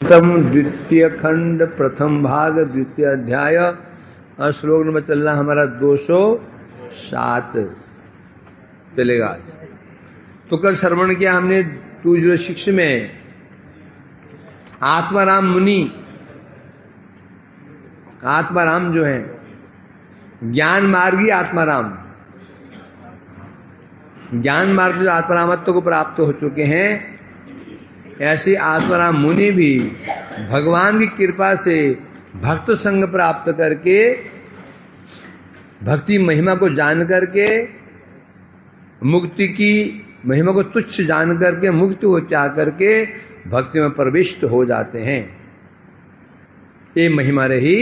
स्तम द्वितीय खंड प्रथम भाग द्वितीय अध्याय और श्लोक नंबर चल रहा हमारा 207 चलेगा आज। तो कल श्रवण किया हमने 206 में आत्माराम मुनि, आत्माराम जो है ज्ञान मार्गी आत्माराम, ज्ञान मार्ग जो आत्मारामत्व को प्राप्त हो चुके हैं, ऐसे आत्माराम मुनि भी भगवान की कृपा से भक्त संग प्राप्त करके, भक्ति महिमा को जान करके, मुक्ति की महिमा को तुच्छ जान करके, मुक्ति को त्याग करके भक्ति में प्रविष्ट हो जाते हैं। ये महिमा रही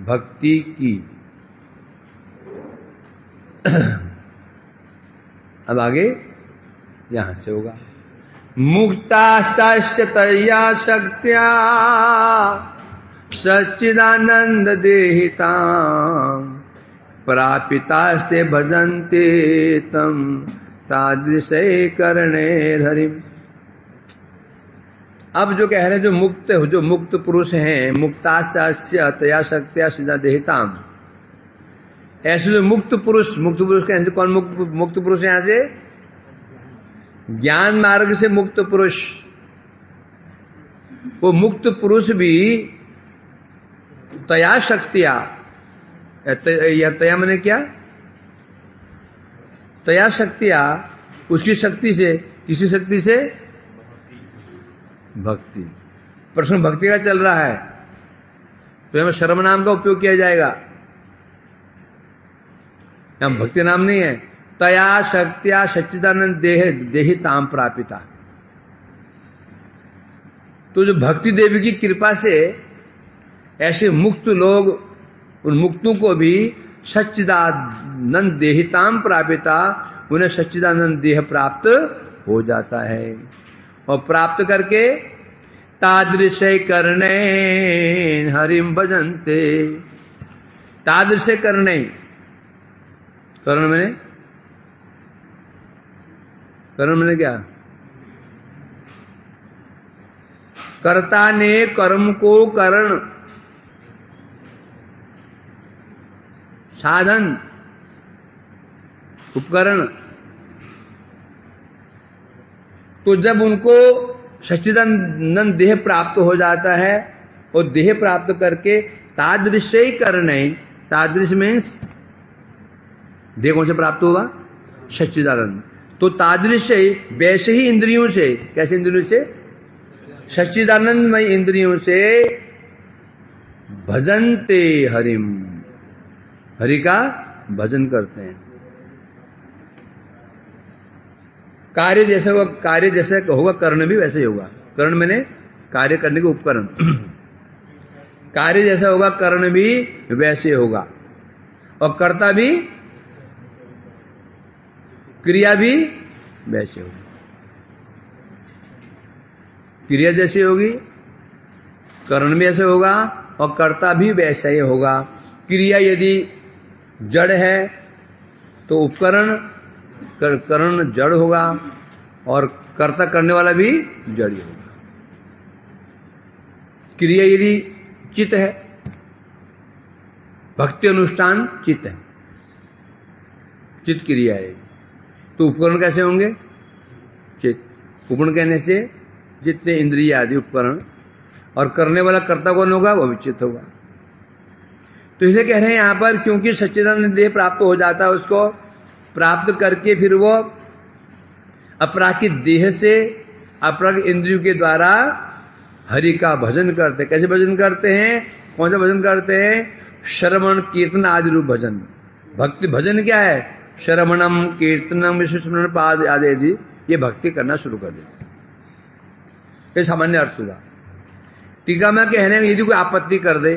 भक्ति की। अब आगे यहां से होगा। मुक्ताश्च तया शक्त्या सच्चिदानंद देहिता प्रापितास्ते भजन्ते तम तादृशे करणे हरिम। अब जो कह रहे हैं जो मुक्त पुरुष हैं, मुक्ताश्च तया शक्त्या सच्चिदा देहिताम, ऐसे जो मुक्त पुरुष कैसे, कौन मुक्त पुरुष है? यहां से ज्ञान मार्ग से मुक्त पुरुष, वो मुक्त पुरुष भी तया शक्तिया, या तया मैंने क्या, तया शक्तिया, उसकी शक्ति से, किसी शक्ति से? भक्ति। प्रश्न भक्ति का चल रहा है तो हमें शर्म नाम का उपयोग किया जाएगा, यहां भक्ति नाम नहीं है। तया शक्तिया सच्चिदानंद देहिताम प्रापिता, तो जो भक्ति देवी की कृपा से ऐसे मुक्त लोग, उन मुक्तों को भी सच्चिदानंद देहिताम प्रापिता, उन्हें सच्चिदानंद देह प्राप्त हो जाता है। और प्राप्त करके तादृशे करणे हरिम भजन्ते, तादृशे करणे, कर्ण मैंने क्या? कर्ता ने कर्म को करण, साधन, उपकरण। तो जब उनको सच्चिदानंद देह प्राप्त हो जाता है, और देह प्राप्त करके तादृश ही करने, तादृश मीन्स देह कौन से प्राप्त होगा? सच्चिदानंद। तो तादृश वैसे ही इंद्रियों से, कैसे इंद्रियों से? सच्चिदानंदमय इंद्रियों से भजनते हरिम, हरि का भजन करते हैं। कार्य जैसा होगा, कार्य जैसा होगा कर्ण भी वैसे ही होगा। कर्ण मैंने कार्य करने के उपकरण, कार्य जैसा होगा कर्ण भी वैसे होगा, और कर्ता भी, क्रिया भी वैसे होगी। क्रिया जैसी होगी, कर्ण भी ऐसे होगा, और कर्ता भी वैसा ही होगा। क्रिया यदि जड़ है तो उपकरण कर्ण जड़ होगा, और कर्ता करने वाला भी जड़ ही होगा। क्रिया यदि चित्त है, भक्ति अनुष्ठान चित्त है, चित्त क्रिया है, तो उपकरण कैसे होंगे? चित्त। उपकरण कहने से जितने इंद्रिय आदि उपकरण, और करने वाला कर्ता कौन होगा? वो भी चित्त होगा। तो इसे कह रहे हैं यहां पर, क्योंकि सच्चिदानंद देह प्राप्त हो जाता है, उसको प्राप्त करके फिर वो अपराकित देह से, अपराकित इंद्रियों के द्वारा हरि का भजन करते हैं। कैसे भजन करते हैं? कौन सा भजन करते हैं? श्रवण कीर्तन आदि रूप भजन। भक्ति भजन क्या है? श्रवणम कीर्तनम विष्णु पाद आदि, ये भक्ति करना शुरू कर देते। ये सामान्य अर्थ हुआ। टीका में कहने हैं यदि कोई आपत्ति कर दे,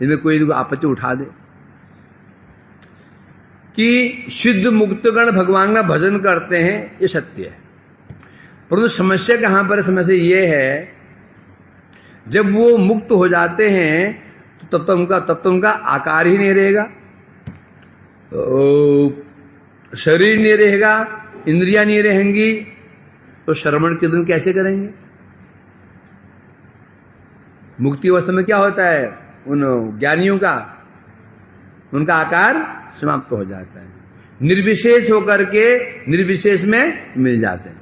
इसमें कोई आपत्ति उठा दे कि शुद्ध मुक्तगण भगवान का भजन करते हैं, ये सत्य है, परंतु समस्या कहां पर? समस्या ये है, जब वो मुक्त हो जाते हैं तो तब तो उनका आकार ही नहीं रहेगा, शरीर नहीं रहेगा, इंद्रियां नहीं रहेंगी, तो श्रवण कीर्तन कैसे करेंगे? मुक्ति अवस्था में क्या होता है, उन ज्ञानियों का उनका आकार समाप्त हो जाता है, निर्विशेष होकर के निर्विशेष में मिल जाते हैं।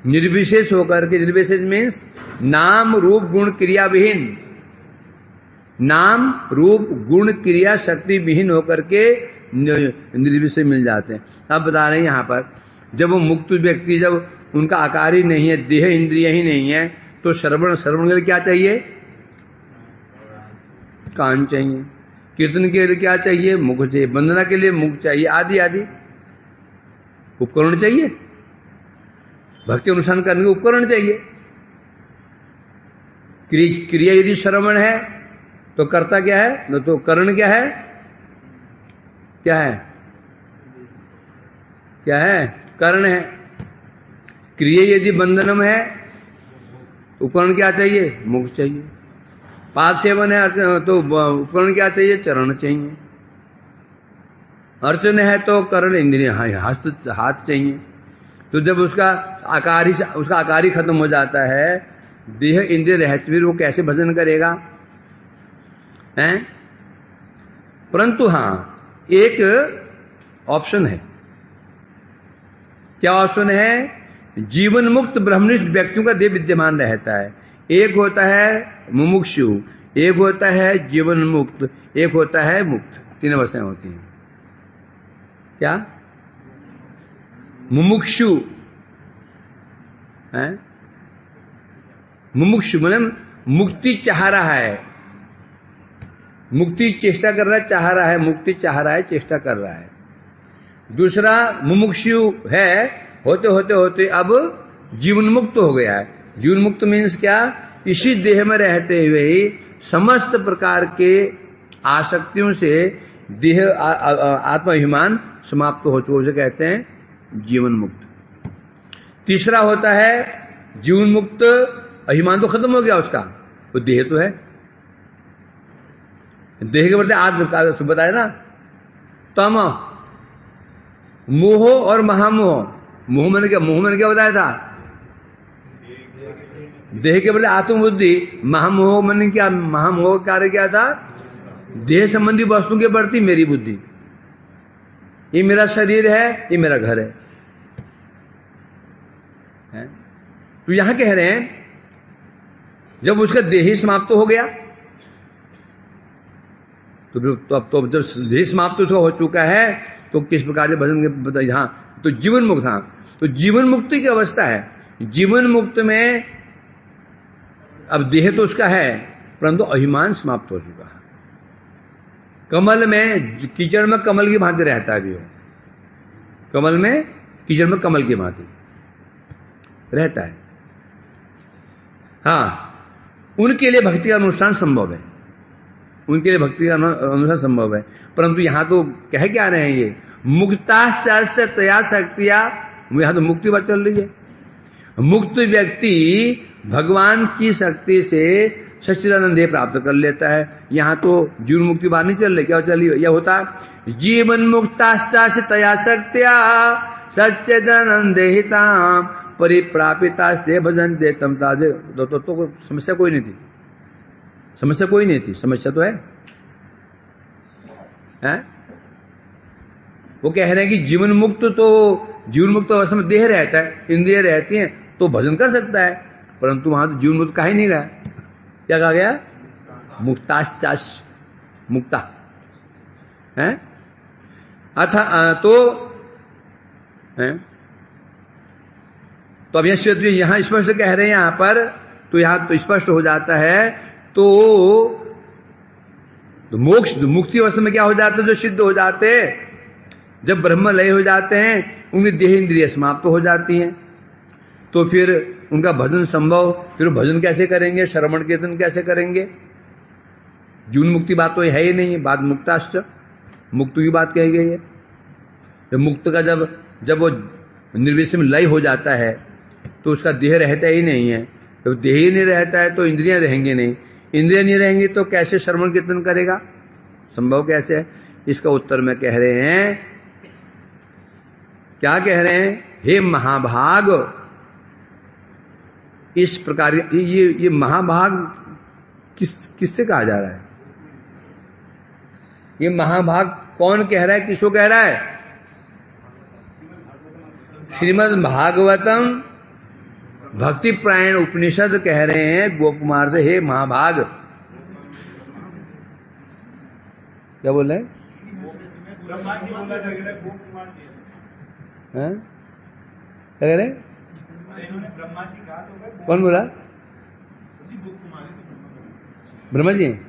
निर्विशेष होकर के, निर्विशेष मीन्स नाम रूप गुण क्रिया विहीन, नाम रूप गुण क्रिया शक्ति विहीन होकर के निर्विशेष मिल जाते हैं। अब बता रहे हैं यहां पर, जब वो मुक्त व्यक्ति, जब उनका आकार ही नहीं है, देह इंद्रिय ही नहीं है, तो श्रवण के लिए क्या चाहिए, कान चाहिए, कीर्तन के लिए क्या चाहिए, मुख चाहिए, वंदना के लिए मुख चाहिए, आदि आदि उपकरण चाहिए, भक्ति अनुष्ठान करने के उपकरण चाहिए। क्रिया यदि श्रवण है तो कर्ता क्या है, तो करण क्या है, क्या है, क्या है, करण है। क्रिया यदि बंधनम है, उपकरण क्या चाहिए, मुख चाहिए। पाद सेवन है तो उपकरण क्या चाहिए, चरण चाहिए। अर्चन है तो करण इंद्रिय, हाथ चाहिए। तो जब उसका आकार ही खत्म हो जाता है, देह इंद्रिय रहते फिर वो कैसे भजन करेगा, हैं? परंतु हां, एक ऑप्शन है। क्या ऑप्शन है, जीवन मुक्त ब्रह्मनिष्ठ व्यक्तियों का देह विद्यमान रहता है। एक होता है मुमुक्षु, एक होता है जीवन मुक्त, एक होता है मुक्त। तीन अवस्थाएं होती हैं। क्या, मुमुक्षु है, मुमुक्षु मतलब मुक्ति चाह रहा है, मुक्ति चेष्टा कर रहा है, चाह रहा है, मुक्ति चाह रहा है, चेष्टा कर रहा है। दूसरा मुमुक्षु है, होते होते होते अब जीवन मुक्त हो गया है। जीवन मुक्त मीन्स क्या, इसी देह में रहते हुए ही समस्त प्रकार के आसक्तियों से देह आत्माभिमान समाप्त हो चुका, उसे कहते हैं जीवन मुक्त। तीसरा होता है जीवन मुक्त, अभिमान तो खत्म हो गया उसका, वो देह तो है, देह के बदले आज बताया ना, तम मोह और महामोह। मोह मैंने क्या बताया था, देह के बदले आत्मबुद्धि। महामोह मैंने क्या, महामोह कार्य क्या था, देह संबंधी वस्तु के प्रति मेरी बुद्धि, ये मेरा शरीर है, ये मेरा घर है। तो यहां कह रहे हैं जब उसका देह ही समाप्त हो गया, तो अब तो जब देह समाप्त उसका हो चुका है, तो किस प्रकार से भजन, यहां तो जीवन मुक्त। हाँ, तो जीवन मुक्ति की अवस्था है। जीवन मुक्त में अब देह तो उसका है, परंतु अभिमान समाप्त हो चुका है। कमल में, कीचड़ में कमल की भांति रहता है भी वो, कमल में, कीचड़ में कमल की भांति रहता है। हाँ, उनके लिए भक्ति का अनुष्ठान संभव है, उनके लिए भक्ति का अनुष्ठान संभव है। परंतु यहां तो कह क्या रहे हैं, ये मुक्ताश्चास्य तया शक्तिया, यहां तो मुक्ति बात चल रही है। मुक्त व्यक्ति भगवान की शक्ति से सच्चिदानंद देह प्राप्त कर लेता है। यहां तो जीवन मुक्ति बात नहीं चल रही, क्या चल रही, यह होता जीवन मुक्ताश्चास्य तया शक्तिया सच्चिदानंद देहिताम परिप्रापितास्ते भजन्ते तम ताजे। तो समस्या कोई नहीं थी, समस्या कोई नहीं थी, समस्या तो है? वो कह रहे हैं कि जीवन मुक्त, तो जीवन मुक्त अवस्था में देह रहता है, इंद्रिय रहती हैं, तो भजन कर सकता है। परंतु वहां तो जीवन मुक्त कहा ही नहीं गया। क्या कहा गया, मुक्ताश्चाश, मुक्ता है। अथा तो अब यहां स्पष्ट कह रहे हैं यहां पर, तो यहां तो स्पष्ट हो जाता है। तो मोक्ष मुक्ति अवस्था में क्या हो जाता है, जो सिद्ध हो जाते हैं, जब ब्रह्म लय हो जाते हैं, उनकी देह इंद्रिय समाप्त हो जाती हैं, तो फिर उनका भजन संभव। फिर भजन कैसे करेंगे, श्रवण कीर्तन कैसे करेंगे? जीवन मुक्ति बात तो है ही नहीं, बात मुक्ताश्च, मुक्त की बात कही गई है। जब मुक्त का जब वो निर्विषय में लय हो जाता है, तो उसका देह रहता ही नहीं है। जब देह ही नहीं रहता है तो इंद्रियां रहेंगे नहीं, इंद्रियां नहीं रहेंगी तो कैसे श्रवण कीर्तन करेगा, संभव कैसे है? इसका उत्तर में कह रहे हैं, क्या कह रहे हैं, हे महाभाग, इस प्रकार ये महाभाग किससे कहा जा रहा है? ये महाभाग कौन कह रहा है, किसको कह रहा है? श्रीमद् भागवतम भक्ति प्रायण उपनिषद कह रहे हैं गोकुमार से, हे महाभाग। क्या बोल रहे हैं? हाँ? क्या कह रहे हैं? कौन बोला? ब्रह्मा जी हैं?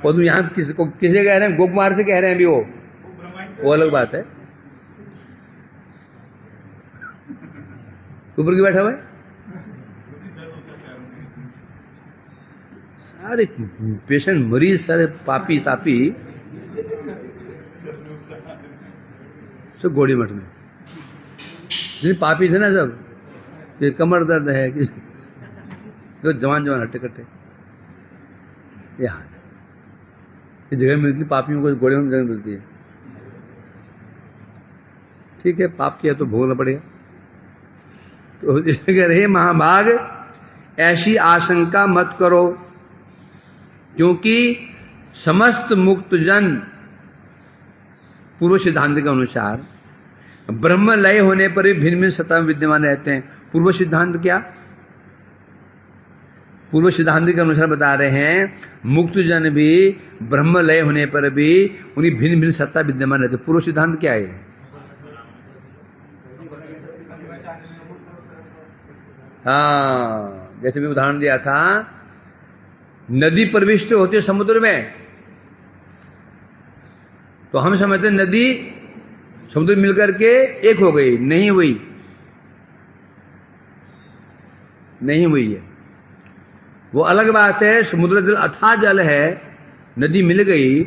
वो तो यहाँ किसे कह रहे हैं? गोकुमार से कह रहे हैं अभी वो अलग बात है। ऊपर की बैठा हुआ है सारे पेशेंट, मरीज, सारे पापी तापी सब गोड़ी मठ में। पापी थे ना सब, ये कमर दर्द है कि तो जवान हट्टे कट्टे, ये हाल इस जगह मिलती, पापियों को गोड़ियों में जगह मिलती है। ठीक है, पाप किया तो भोगना पड़ेगा। तो कह रहे महाभाग ऐसी आशंका मत करो, क्योंकि समस्त मुक्त जन पूर्व सिद्धांत के अनुसार ब्रह्म लय होने पर भी भिन्न भिन्न सत्ता में विद्यमान रहते हैं। पूर्व सिद्धांत क्या? पूर्व सिद्धांत के अनुसार बता रहे हैं मुक्त जन भी ब्रह्म लय होने पर भी उनकी भिन्न भिन्न सत्ता विद्यमान रहती है। पूर्व सिद्धांत क्या है? हाँ, जैसे भी उदाहरण दिया था, नदी प्रविष्ट होती है समुद्र में, तो हम समझते नदी समुद्र मिलकर के एक हो गई, नहीं हुई, नहीं हुई है। वो अलग बात है। समुद्र जल अथाह जल है, नदी मिल गई,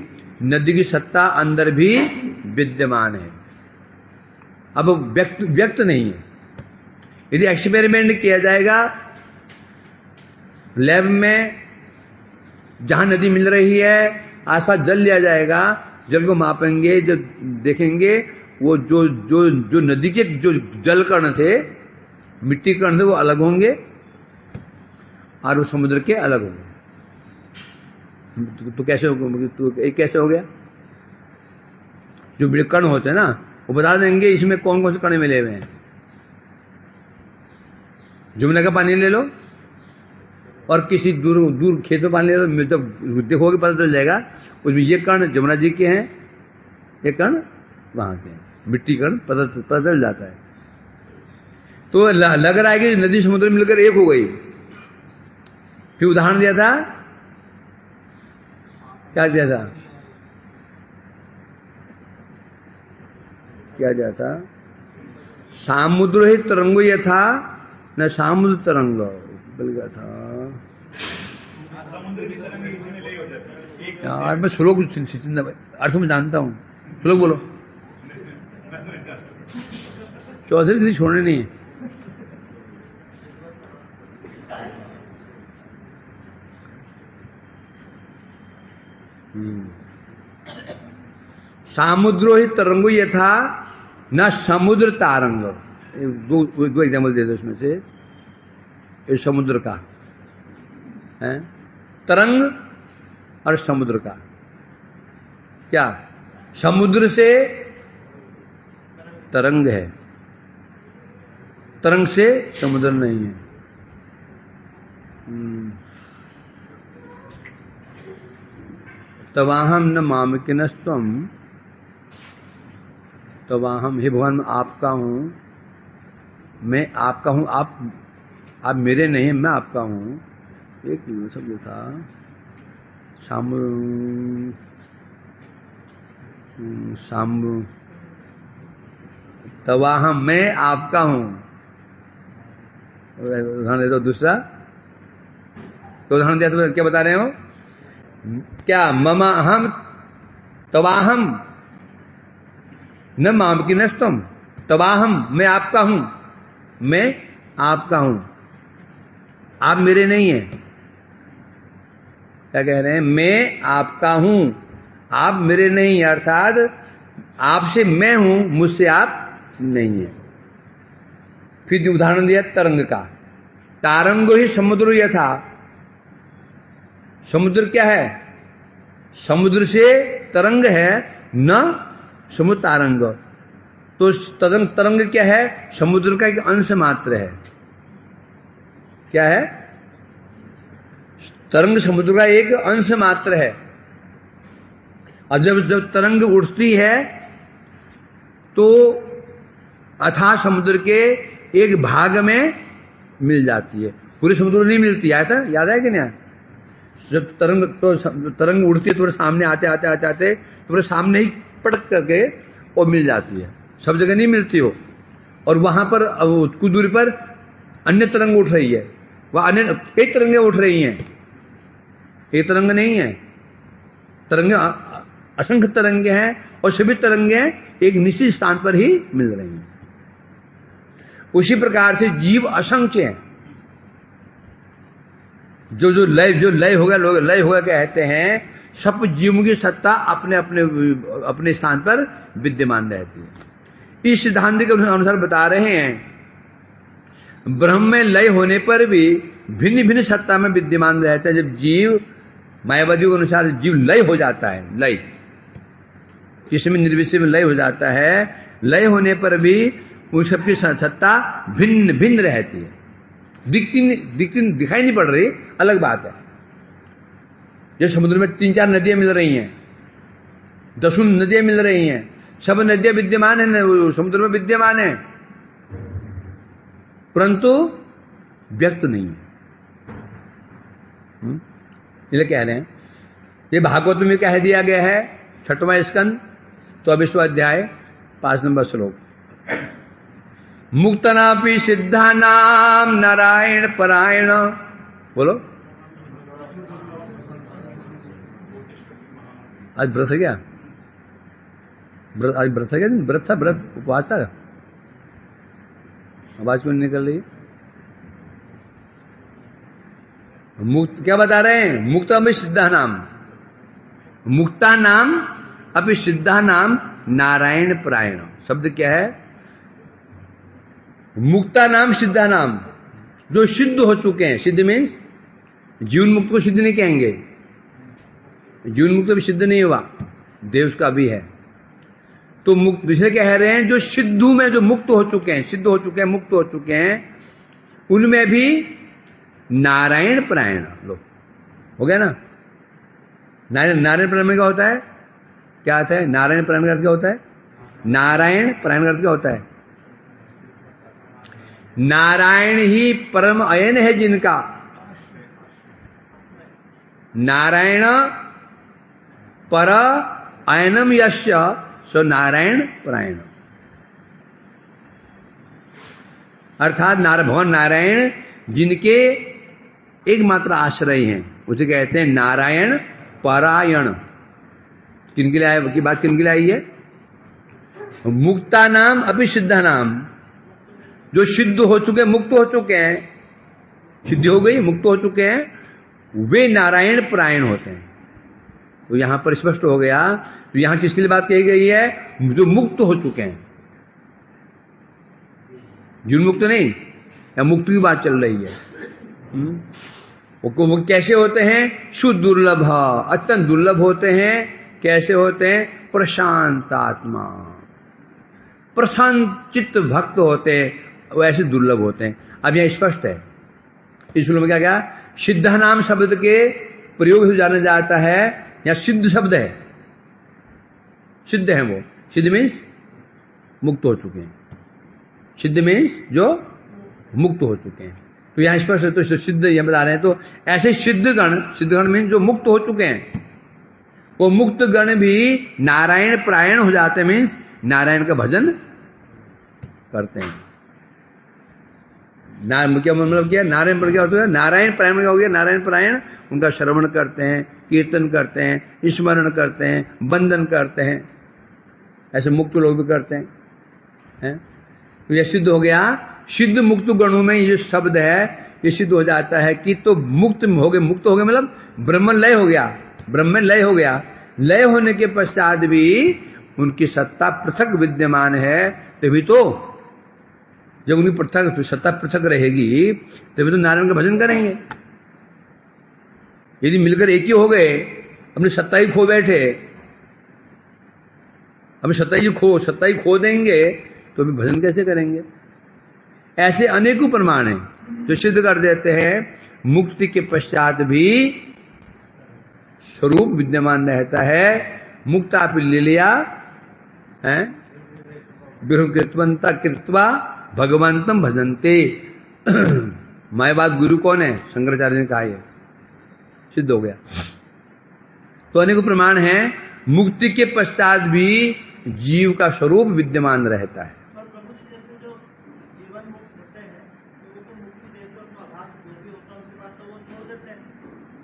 नदी की सत्ता अंदर भी विद्यमान है, अब व्यक्त नहीं है। यदि एक्सपेरिमेंट किया जाएगा लैब में, जहां नदी मिल रही है आसपास जल लिया जाएगा, जल को मापेंगे, जब देखेंगे वो जो नदी के जो जल कण थे, मिट्टी कण थे, वो अलग होंगे और वो समुद्र के अलग होंगे। तो कैसे होगा? तो एक कैसे हो गया? जो कण होते हैं ना, वो बता देंगे इसमें कौन कौन से कण मिले हुए हैं। जमुना का पानी ले लो और किसी दूर खेत में पानी ले लो, जब देखोगे पता चल जाएगा उसमें ये कण जमुना जी के हैं, ये कण वहां के हैं, मिट्टी कण पता चल जाता है। तो लग रहा है कि नदी समुद्र मिलकर एक हो गई। फिर उदाहरण दिया था, क्या दिया था? क्या दिया था? सामुद्र ही तरंगो यथा न समुद्र तरंग बल गया था यार। मैं श्लोक अर्थ में जानता हूं, श्लोक बोलो। चौधरी किसी छोड़ने नहीं है। सामुद्रो ही तरंगो यथा न समुद्र तारंग। दो एग्जाम्पल दे दो उसमें से। इस समुद्र का है तरंग और समुद्र का क्या? समुद्र से तरंग है, तरंग से समुद्र नहीं है। तवाहम न मामकिनस्तम, तवाहम, हे भगवान मैं आपका हूं, मैं आपका हूं, आप मेरे नहीं, मैं आपका हूं। एक शब्द था तवाहम, मैं आपका हूं। उदाहरण दे दो दूसरा। तो उदाहरण दिया तो क्या बता रहे हो? क्या? ममा अहम तवाहम न माम की नस्तम, तवाहम, मैं आपका हूं, मैं आपका हूं, आप मेरे नहीं हैं। क्या कह रहे हैं? मैं आपका हूं, आप मेरे नहीं, अर्थात आपसे मैं हूं, मुझसे आप नहीं है। फिर उदाहरण दिया तरंग का, तारंगो ही समुद्र यथा। समुद्र क्या है? समुद्र से तरंग है, न समुद्र तारंग। तो तरंग क्या है? समुद्र का एक अंश मात्र है। क्या है? तरंग समुद्र का एक अंश मात्र है। और जब तरंग उठती है तो अथाह समुद्र के एक भाग में मिल जाती है, पूरे समुद्र में नहीं मिलती। याद है कि नहीं? जब तरंग उड़ती है तो सामने आते आते आते आते तो सामने ही पटक करके वो मिल जाती है, सब जगह नहीं मिलती हो। और वहां पर कुछ दूरी पर अन्य तरंग उठ रही है, वह अन्य कई तरंगें उठ रही हैं, एक तरंग नहीं है। तरंगे असंख्य तरंगे हैं और सभी तरंगे एक निश्चित स्थान पर ही मिल रही हैं। उसी प्रकार से जीव असंख्य हैं। जो लय होगा, लोग लय होगा कहते हैं, सब जीवों की सत्ता अपने अपने अपने स्थान पर विद्यमान रहती है। इस सिद्धांत के अनुसार बता रहे हैं ब्रह्म में लय होने पर भी भिन्न भिन्न सत्ता में विद्यमान रहता है। जब जीव, मायावादियों के अनुसार जीव लय हो जाता है, लय किसमें निर्विषय में लय हो जाता है, लय होने पर भी उन सबकी सत्ता भिन्न भिन्न रहती है, दिखाई नहीं पड़ रही, अलग बात है। जो समुद्र में 3-4 नदियां मिल रही हैं, 10 नदियां मिल रही हैं, सब नदियां विद्यमान है, समुद्र में विद्यमान है, परंतु व्यक्त नहीं है। इसलिए कह रहे हैं, ये भागवत में कह दिया गया है, 6वां स्कंद 24वां अध्याय 5 नंबर श्लोक। मुक्तनापि सिद्धानाम नारायण परायण। बोलो, आज व्रत है क्या? आज व्रत है क्या? व्रत था, व्रत उपवास था। आवाज क्यों निकल रही है? मुक्त क्या बता रहे हैं? मुक्ता अपि सिद्धा नाम, मुक्ता नाम अपि सिद्धा नाम नारायण परायण। शब्द क्या है? मुक्ता नाम सिद्धा नाम, जो सिद्ध हो चुके हैं। सिद्ध मीन्स जीवन मुक्त को सिद्ध नहीं कहेंगे, जीवन मुक्त भी सिद्ध नहीं हुआ, देव का भी है। तो मुक्त दूसरे कह रहे हैं जो सिद्धू में जो मुक्त हो चुके हैं, सिद्ध हो चुके हैं, मुक्त हो चुके हैं, उनमें भी नारायण परायण लोग हो गया ना। नारायण परायण में क्या होता है? क्या आता है? नारायण परायण का अर्थ क्या होता है? नारायण परायण का अर्थ क्या होता है? नारायण ही परम अयन है जिनका, नारायण पर अयनम यस्य सो नारायण परायण। अर्थात भगवान नारायण जिनके एकमात्र आश्रय हैं, उसे कहते हैं नारायण परायण। किनके लिए आया की बात? किनके लिए आई है? मुक्ता नाम अपि सिद्धा नाम, जो सिद्ध हो चुके, मुक्त हो चुके हैं, सिद्धि हो गई, मुक्त हो चुके हैं, वे नारायण परायण होते हैं। तो यहां पर स्पष्ट हो गया। तो यहां किसके लिए बात कही गई है? जो मुक्त हो चुके हैं, जीवन मुक्त नहीं, या मुक्त की बात चल रही है। वो कैसे होते हैं? सुदुर्लभ, अत्यंत दुर्लभ होते हैं। कैसे होते हैं? प्रशांत आत्मा, प्रशांत चित्त भक्त होते हैं, वैसे दुर्लभ होते हैं। अब यह स्पष्ट है इस श्लोक में। क्या क्या? सिद्ध नाम शब्द के प्रयोग से जाना जाता है, या सिद्ध शब्द है, सिद्ध है वो। सिद्ध मीन्स मुक्त हो चुके हैं, सिद्ध मीन्स जो मुक्त हो चुके हैं। तो यहां स्पष्ट है, तो सिद्ध ये बता रहे हैं। तो ऐसे सिद्धगण मीन्स जो मुक्त हो चुके हैं, वो मुक्त गण भी नारायण परायण हो जाते हैं, मीन्स नारायण का भजन करते हैं। क्या मतलब क्या? नारायण पर क्या होता है? नारायण परायण क्या हो गया? नारायण परायण उनका श्रवण करते हैं, कीर्तन करते हैं, स्मरण करते हैं, वंदन करते हैं। ऐसे मुक्त लोग भी करते हैं। तो यह सिद्ध हो गया। सिद्ध मुक्त गणों में ये शब्द है, ये सिद्ध हो जाता है कि तो मुक्त हो गए। मुक्त हो गए मतलब ब्रह्म लय हो गया, ब्रह्म में लय हो गया। लय होने के पश्चात भी उनकी सत्ता पृथक विद्यमान है, तभी तो जब उनकी पृथक सत्ता पृथक रहेगी तभी तो नारायण का भजन करेंगे। यदि मिलकर एक ही हो गए, अपनी सत्ता ही खो बैठे, अपनी सत्ता ही खो देंगे तो अभी भजन कैसे करेंगे? ऐसे अनेकों प्रमाण हैं जो सिद्ध कर देते हैं मुक्ति के पश्चात भी स्वरूप विद्यमान रहता है। मुक्तापि लीलया है विरुकृतवंता कृत्वा भगवंतम भजन्ते। मायावाद गुरु कौन है? शंकराचार्य ने कहा, यह सिद्ध हो गया। तो अनेक प्रमाण हैं मुक्ति के पश्चात भी जीव का स्वरूप विद्यमान रहता है।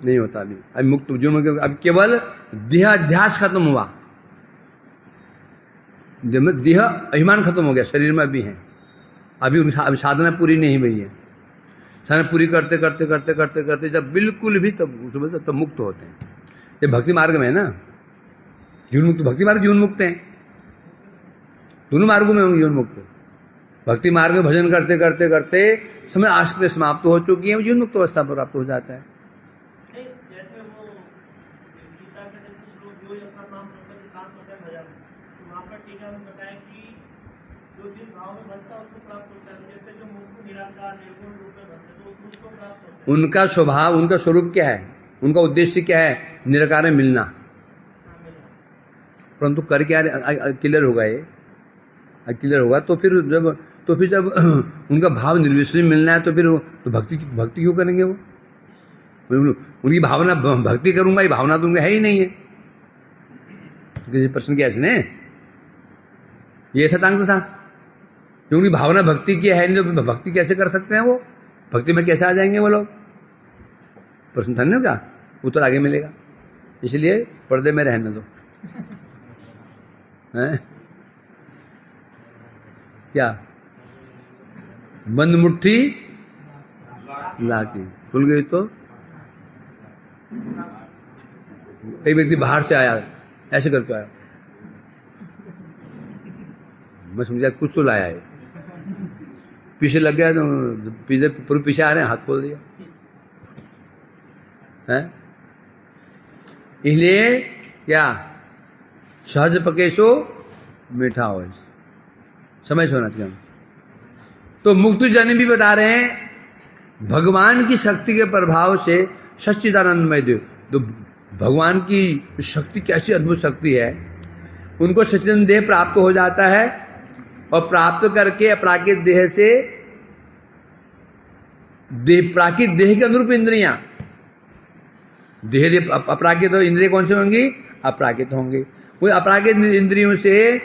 नहीं होता अभी मुक्त जीवन में अब केवल देहाध्यास खत्म हुआ, देह अभिमान खत्म हो गया, शरीर में अभी है, अभी साधना पूरी नहीं हुई है। साधना पूरी करते करते करते करते करते जब बिल्कुल भी तब मुक्त होते हैं। ये भक्ति मार्ग में है ना, जीवन मुक्त भक्ति मार्ग जीवन मुक्त है, दोनों मार्गों में होंगे जीवन मुक्त। भक्ति मार्ग में भजन करते करते करते समय आसक्ति समाप्त हो चुकी है, जीवन मुक्त अवस्था पर प्राप्त हो जाता है। जैसे वो गीता के जैसे श्लोक जो अपना नाम वहां पर टीका में बताया कि जो जिस भाव में बसता उसको प्राप्त होता है। जैसे जो मुक्त निराकार निर्गुण रूप में बसते तो उसको प्राप्त होता है। उनका स्वभाव, उनका स्वरूप क्या है, उनका उद्देश्य क्या है? निराकार में मिलना। परंतु कर क्या क्लियर होगा, ये क्लियर होगा तो फिर जब उनका भाव निर्विशेष मिलना है तो फिर तो भक्ति क्यों करेंगे? वो उनकी भावना भक्ति करूंगा, ये भावना तो उनका है ही नहीं है। किसी प्रश्न किया इसने, ये शतांश था जो उनकी भावना भक्ति की है नहीं, तो भक्ति कैसे कर सकते हैं? वो भक्ति में कैसे आ जाएंगे वो लोग? प्रश्न था ना का उत्तर आगे मिलेगा, इसलिए पर्दे में रहने दो। हैं क्या? बंद मुट्ठी लाके खुल गई तो एक व्यक्ति बाहर से आया, ऐसे करके आया, मैं समझा कुछ तो लाया है, पीछे लग गया तो पीछे आ रहे हैं, हाथ खोल दिया है। इसलिए क्या सहज पकेशो मीठा हो, समझ होना चाहिए। तो मुक्त जन भी बता रहे हैं भगवान की शक्ति के प्रभाव से सच्चिदानंदमय देव, तो भगवान की शक्ति कैसी अद्भुत शक्ति है, उनको सच्चिदानंद देह प्राप्त हो जाता है और प्राप्त करके अपराकित देह से प्राकृत देह के अनुरूप इंद्रियां, देह अपराकित तो इंद्रिय कौन से होंगी? अपराकित होंगे। वो अपराकित इंद्रियों से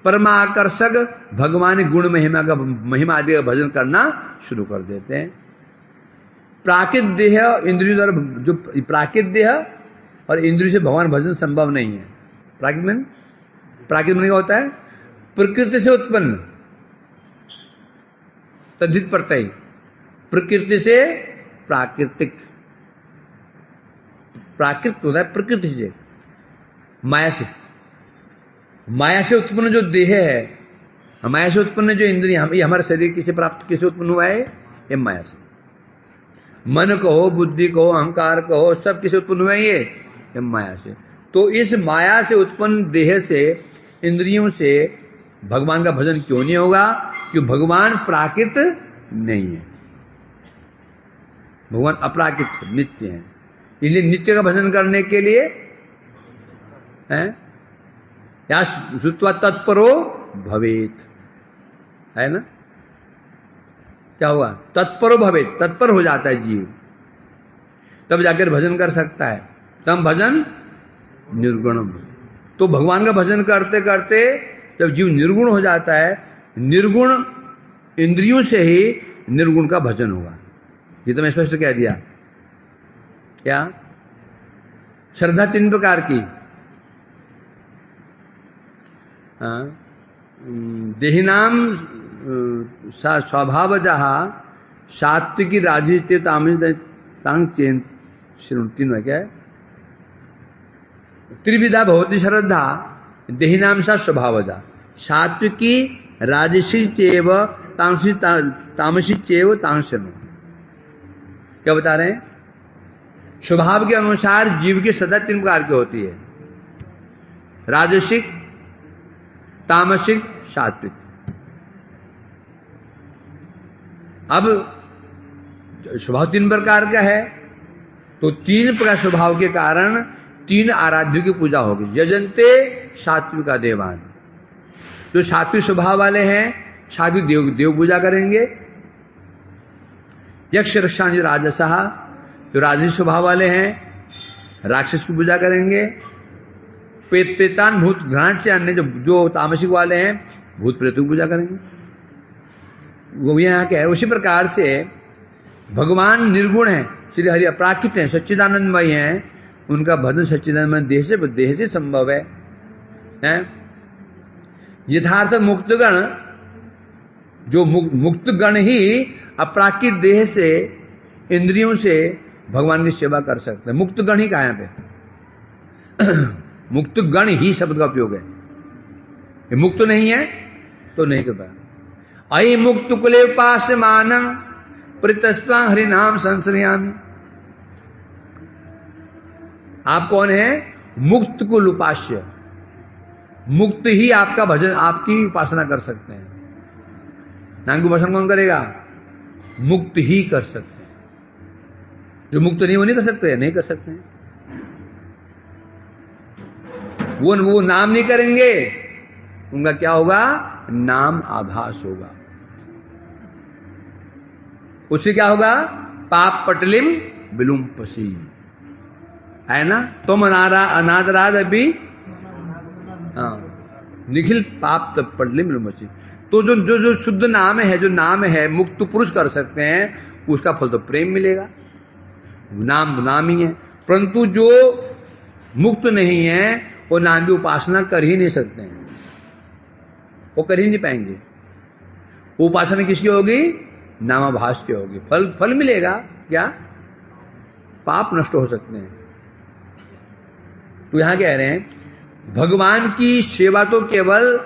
परमाकर्षक भगवान गुण महिमा आदि का भजन करना शुरू कर देते हैं। प्राकृत देह इंद्रियों द्वारा, जो प्राकृत देह और इंद्रियों से भगवान भजन संभव नहीं है। प्राकृत में क्या होता है? प्रकृति से उत्पन्न, तद्धित प्रत्यय, प्रकृति से प्राकृतिक, प्राकृत होता है प्रकृति से, माया से उत्पन्न जो देह है, माया से उत्पन्न जो इंद्रिय, ये हमारा शरीर किसे उत्पन्न हुआ है? ये माया से। मन कहो, बुद्धि कहो, अहंकार कहो, सब किसे उत्पन्न हुआ है? ये माया से। तो इस माया से उत्पन्न देह से, इंद्रियों से भगवान का भजन क्यों नहीं होगा? क्योंकि भगवान प्राकृत नहीं है, भगवान अपराकृत नित्य है। इसलिए नित्य का भजन करने के लिए है या श्रुत्वा तत्परो भवेत, है ना? क्या हुआ? तत्परो भवेत, तत्पर हो जाता है जीव, तब जाकर भजन कर सकता है। तब भजन निर्गुणम। तो भगवान का भजन करते करते जब जीव निर्गुण हो जाता है, निर्गुण इंद्रियों से ही निर्गुण का भजन होगा। ये तो मैं स्पष्ट कह दिया। क्या? श्रद्धा 3 प्रकार की, देहिनाम स्वभावजः सात्विकी राजस्व तामितांग चेन, तीन है क्या? त्रिविधा भवती श्रद्धा, देहिनाम सा स्वभावजा, सात्विकी राजसी चेव तामसी चेव तामसम। क्या बता रहे हैं? स्वभाव के अनुसार जीव की सदा 3 प्रकार की होती है, राजसिक, तामसिक, सात्विक। अब स्वभाव 3 प्रकार का है, तो 3 प्रकार स्वभाव के कारण 3 आराध्यों की पूजा होगी। यजंते सात्विका देवान, जो सात्विक स्वभाव वाले हैं सात्विक देव पूजा करेंगे। यक्ष रक्षांज राजसहा, जो राजसी स्वभाव वाले हैं राक्षस की पूजा करेंगे। प्रेतान भूत घ्राण से अन्य जो तामसिक वाले हैं भूत प्रेतों की पूजा करेंगे। वो यहाँ क्या है, उसी प्रकार से भगवान निर्गुण है, श्री हरि अपराकृत है, सच्चिदानंदमय है, उनका भजन सच्चिदानंदमय देह से संभव है? यथार्थ मुक्तगण, जो मुक्तगण ही अपराकृत देह से इंद्रियों से भगवान की सेवा कर सकते हैं। मुक्तगण ही कहा यहाँ पे मुक्तगण ही शब्द का उपयोग है, ये मुक्त नहीं है तो नहीं करता। अयि मुक्त कुले उपास्यमान परितस्वा हरिनाम संश्रयामि। आप कौन है? मुक्त कुल उपास्य, मुक्त ही आपका भजन, आपकी उपासना कर सकते हैं। नाम की उपासना कौन करेगा? मुक्त ही कर सकते हैं। जो मुक्त नहीं वो नहीं कर सकते, नहीं कर सकते हैं। वो नाम नहीं करेंगे, उनका क्या होगा? नाम आभास होगा। उससे क्या होगा? पाप पटलिम बिलुम पसी, है ना? तुम अनादराद अभी निखिल पाप पटलिम बिलुम पसी। तो जो शुद्ध नाम है, जो नाम है मुक्त पुरुष कर सकते हैं, उसका फल तो प्रेम मिलेगा। नाम ही है। परंतु जो मुक्त नहीं है वो नाम की उपासना कर ही नहीं सकते हैं, वो कर ही नहीं पाएंगे। वो उपासना किसकी होगी? नामाभास की होगी। फल मिलेगा क्या? पाप नष्ट हो सकते हैं। तो यहां कह रहे हैं भगवान की सेवा तो केवल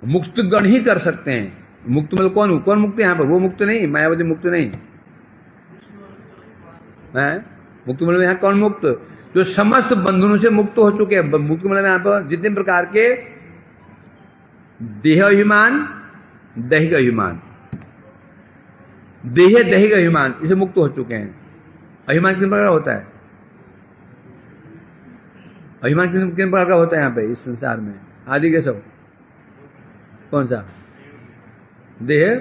मुक्तगण ही कर सकते हैं। मुक्त मतलब कौन मुक्त है? यहां पर वो मुक्त नहीं, मायावती मुक्त नहीं है। मुक्त मतलब यहां कौन मुक्त? जो समस्त बंधनों से मुक्त हो चुके हैं। मुक्त मतलब यहां पर जितने प्रकार के देह अभिमान, दैहिक अभिमान, देह दैहिक अभिमान, इसे मुक्त हो चुके हैं। अभिमान कितने प्रकार होता है? अभिमान कितने प्रकार का होता है यहाँ पे इस संसार में? आदि के सब कौन सा? देह,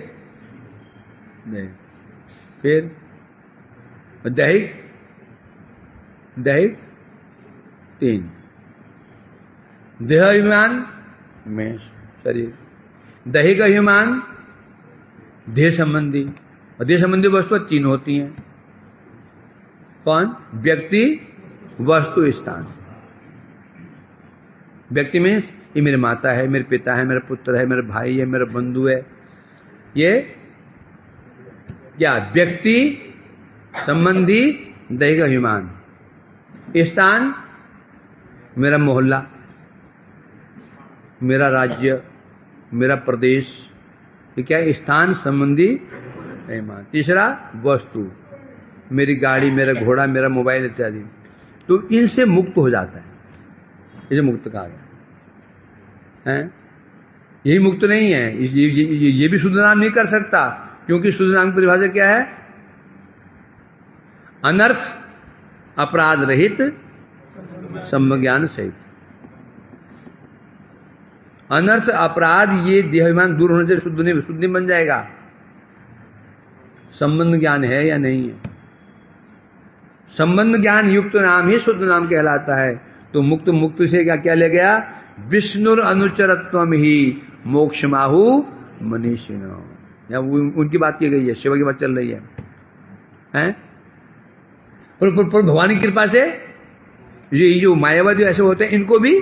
फिर दैहिक 3, देह अभिमान में शरीर, दैहिक अभिमान देह संबंधी, और देह संबंधी वस्तु 3 होती हैं। कौन? व्यक्ति, वस्तु, स्थान। व्यक्ति में ये मेरी माता है, मेरे पिता है, मेरा पुत्र है, मेरा भाई है, मेरा बंधु है। ये क्या? व्यक्ति संबंधी दैहिक अभिमान। स्थान मेरा मोहल्ला, मेरा राज्य, मेरा प्रदेश, ये क्या है? स्थान संबंधी अभिमान। तीसरा वस्तु, मेरी गाड़ी, मेरा घोड़ा, मेरा मोबाइल इत्यादि। तो इनसे मुक्त हो जाता है, इसे मुक्त कहा गया है। यही मुक्त नहीं है, ये भी शुद्ध नाम नहीं कर सकता, क्योंकि शुद्ध नाम की परिभाषा क्या है? अनर्थ अपराध रहित सम्यज्ञान सहित। अनर्थ अपराध ये देहाभिमान दूर होने से शुद्ध नहीं बन जाएगा। संबंध ज्ञान है या नहीं है? संबंध ज्ञान युक्त नाम ही शुद्ध नाम कहलाता है। तो मुक्त से क्या ले गया? विष्णुर अनुचरत्वम ही मोक्ष माहु मनीषिणो। या उनकी बात की गई है, सेवा की बात चल रही है? पर भगवान की कृपा से ये जो मायावादी ऐसे होते हैं, इनको भी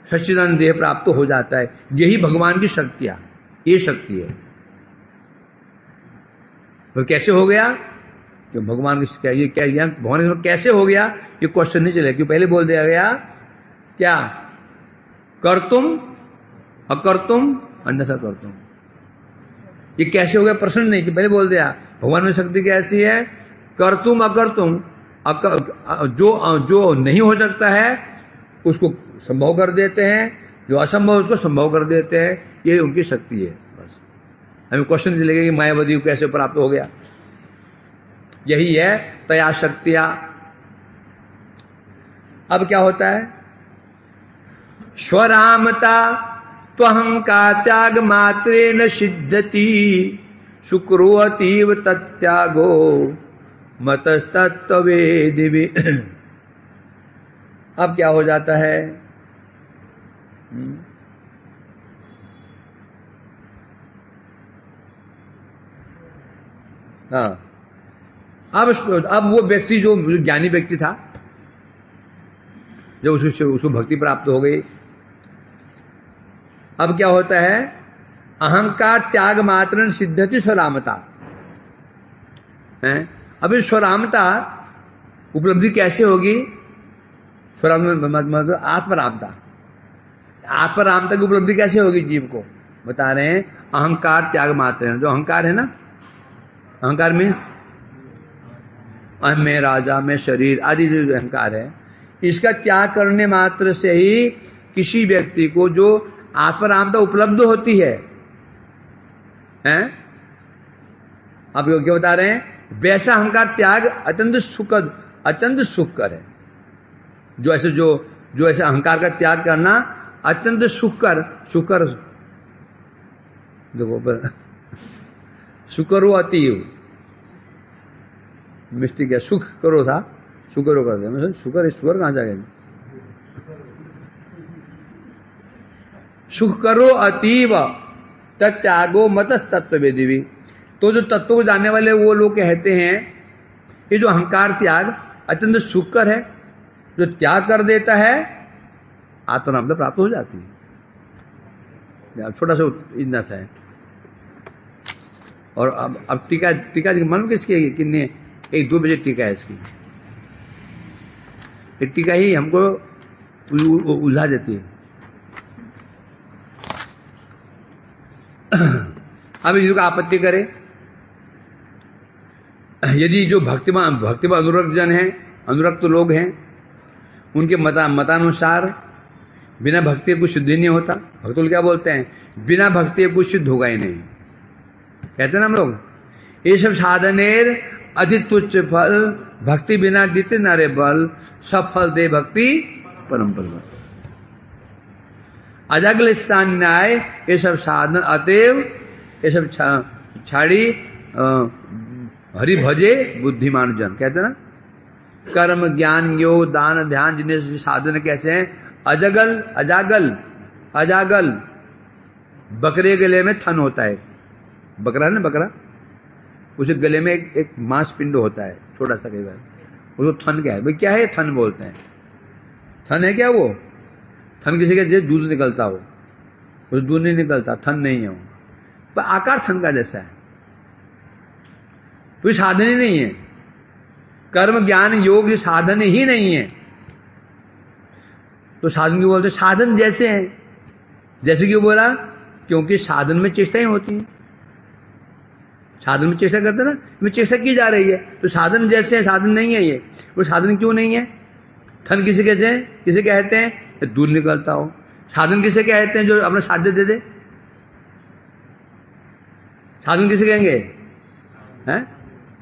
सच्चिदानंद देह प्राप्त हो जाता है। यही भगवान की शक्तियां, ये शक्ति है। तो कैसे हो गया? कि भगवान की ये क्या भगवान कैसे हो गया, ये क्वेश्चन नहीं चलेगा, क्यों पहले बोल दिया गया क्या? कर्तुम अकर्तुम अन्यथा करता हूं। ये कैसे हो गया प्रश्न नहीं कि पहले बोल दिया। भगवान में शक्ति कैसी है, कर तुम अकर तुम, जो नहीं हो सकता है उसको संभव कर देते हैं, जो असंभव उसको संभव कर देते हैं। ये उनकी शक्ति है। बस हमें क्वेश्चन चलेगा कि मायावती को कैसे प्राप्त हो गया। यही है तया शक्तिया। अब क्या होता है, स्वरामता त्वहंकार त्याग मात्रे न सिद्धति शुक्रो अतीव तत्यागो मतस्तत्वेदिवि। अब क्या हो जाता है, हाँ, अब वो व्यक्ति जो ज्ञानी व्यक्ति था, जब उसको भक्ति प्राप्त हो गई, अब क्या होता है, अहंकार त्याग मात्र सिद्धति स्वरामता है। अब इस स्वरामता उपलब्धि कैसे होगी, स्वरामता आत्मरामता, आत्मरामता की उपलब्धि कैसे होगी जीव को, बता रहे हैं अहंकार त्याग मात्र। जो अहंकार है ना, अहंकार मीन्स मैं राजा, मैं शरीर आदि जो अहंकार है, इसका त्याग करने मात्र से ही किसी व्यक्ति को जो आत्मरामता उपलब्ध होती है, हैं? आप क्या बता रहे हैं, वैसा अहंकार त्याग अत्यंत सुखकर है। जो ऐसे अहंकार का त्याग करना अत्यंत सुखकर देखो सुकरो अतीव मिस्टेक है, सुख करो था, शुक्र कर दिया। शुक्र ईश्वर कहां जाएगा, सुख करो अतीव तत्यागो मतस तत्व वेदिवी। तो जो तत्व को जानने वाले वो लोग कहते हैं कि जो अहंकार त्याग अत्यंत सुखकर है, जो त्याग कर देता है आत्मरामता प्राप्त हो जाती है। छोटा सा इतना सा है। और अब टीका मन किसकी कितने, 1-2 बजे टीका है इसकी। टीका ही हमको उलझा देती है। अब इसको आपत्ति करे, यदि जो भक्तिमान अनुरक्त जन है, अनुरक्त लोग हैं, उनके मतानुसार बिना भक्ति कुछ सिद्ध नहीं होता। भक्त लोग क्या बोलते हैं, बिना भक्ति कुछ सिद्ध होगा ही नहीं, कहते हैं ना हम लोग। ये सब साधनेर अधि तुच्छ फल, भक्ति बिना दिते नारे बल, सफल दे भक्ति परम फल। अजगल स्थान न्याय ये सब साधन अतएव ये सब छाड़ी हरि भजे बुद्धिमान जन, कहते ना। कर्म ज्ञान योग दान ध्यान जिन्हें साधन कैसे हैं, अजागल बकरे गले में थन होता है, बकरा है ना, बकरा उसे गले में एक मांस पिंड होता है छोटा सा, कई बार उसको थन क्या है, भाई क्या है, थन बोलते हैं। थन है क्या वो, थन किसी के जैसे दूध निकलता हो, उसे दूध नहीं निकलता, थन नहीं है वो, पर आकार थन का जैसा है। तो ये साधन ही नहीं है, कर्म ज्ञान योग ये साधन ही नहीं है। तो साधन क्यों बोलते, साधन जैसे हैं, जैसे क्यों बोला, क्योंकि साधन में चेष्टाएं होती हैं। साधन में चेष्टा करते ना, में चेष्टा की जा रही है, तो साधन जैसे है, साधन नहीं है ये। वो साधन क्यों नहीं है, थन किसे कहते हैं, किसे कहते हैं, दूध निकलता हो। साधन किसे कहते हैं, जो अपना साध्य दे दे, साधन किसे कहेंगे, हैं?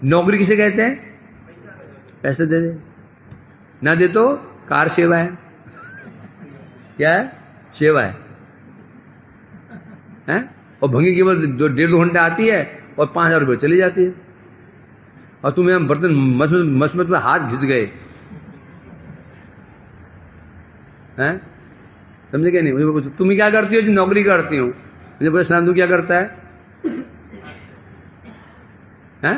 नौकरी किसे कहते हैं, पैसे दे दे, ना दे तो कार सेवा है, क्या है, सेवा है, हैं? और भंगी केवल 1.5-2 घंटा आती है और 5,000 रुपये चली जाती है, और तुम्हें हम बर्तन मसमत में हाथ घिस गए, हैं? समझे क्या नहीं। तुम क्या करती हो, जो नौकरी करती हो, मुझे बोले स्नान तू क्या करता है, हैं?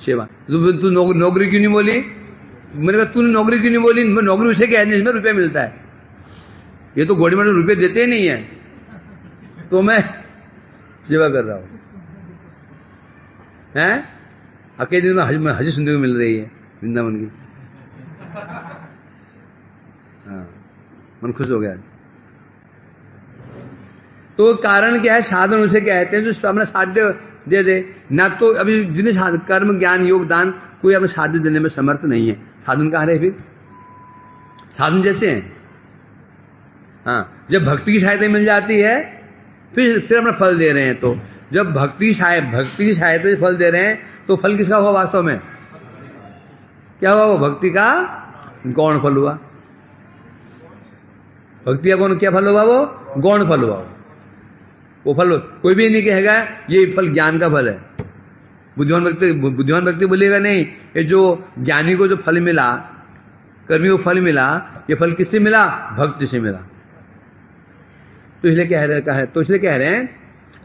सेवा। तू नौकरी क्यों नहीं बोली, मैंने कहा तूने नौकरी क्यों नहीं बोली, नौकरी उसे कहते हैं जिसमें रुपये मिलता है, ये तो गवर्नमेंट रुपये देते ही नहीं है, तो मैं सेवा कर रहा हूं, हैं? अकेले दिन में हंसी सुनने को मिल रही है वृंदावन की। हाँ, मन खुश हो गया। तो कारण क्या है? साधन उसे कहते हैं जो अपना साध्य दे दे। ना तो अभी जिन्हें कर्म ज्ञान योग दान कोई अपने साध्य देने में समर्थ नहीं है, साधन कहाँ रहे फिर? साधन जैसे हैं। हाँ, जब भक्ति की सहायता मिल जाती है फिर अपना फल दे रहे हैं। तो जब भक्ति की सहायता से फल दे रहे हैं तो फल किसका हुआ वास्तव में? क्या हुआ? वो भक्ति का गौण फल हुआ। भक्ति का गौण क्या फल हुआ? वो गौण फल हुआ। वो फल कोई भी नहीं कहेगा ये फल ज्ञान का फल है। बुद्धिमान व्यक्ति बोलेगा नहीं, ये जो ज्ञानी को जो फल मिला, कर्मी को फल मिला, ये फल किससे मिला? भक्ति से मिला। तो इसलिए कह रहे हैं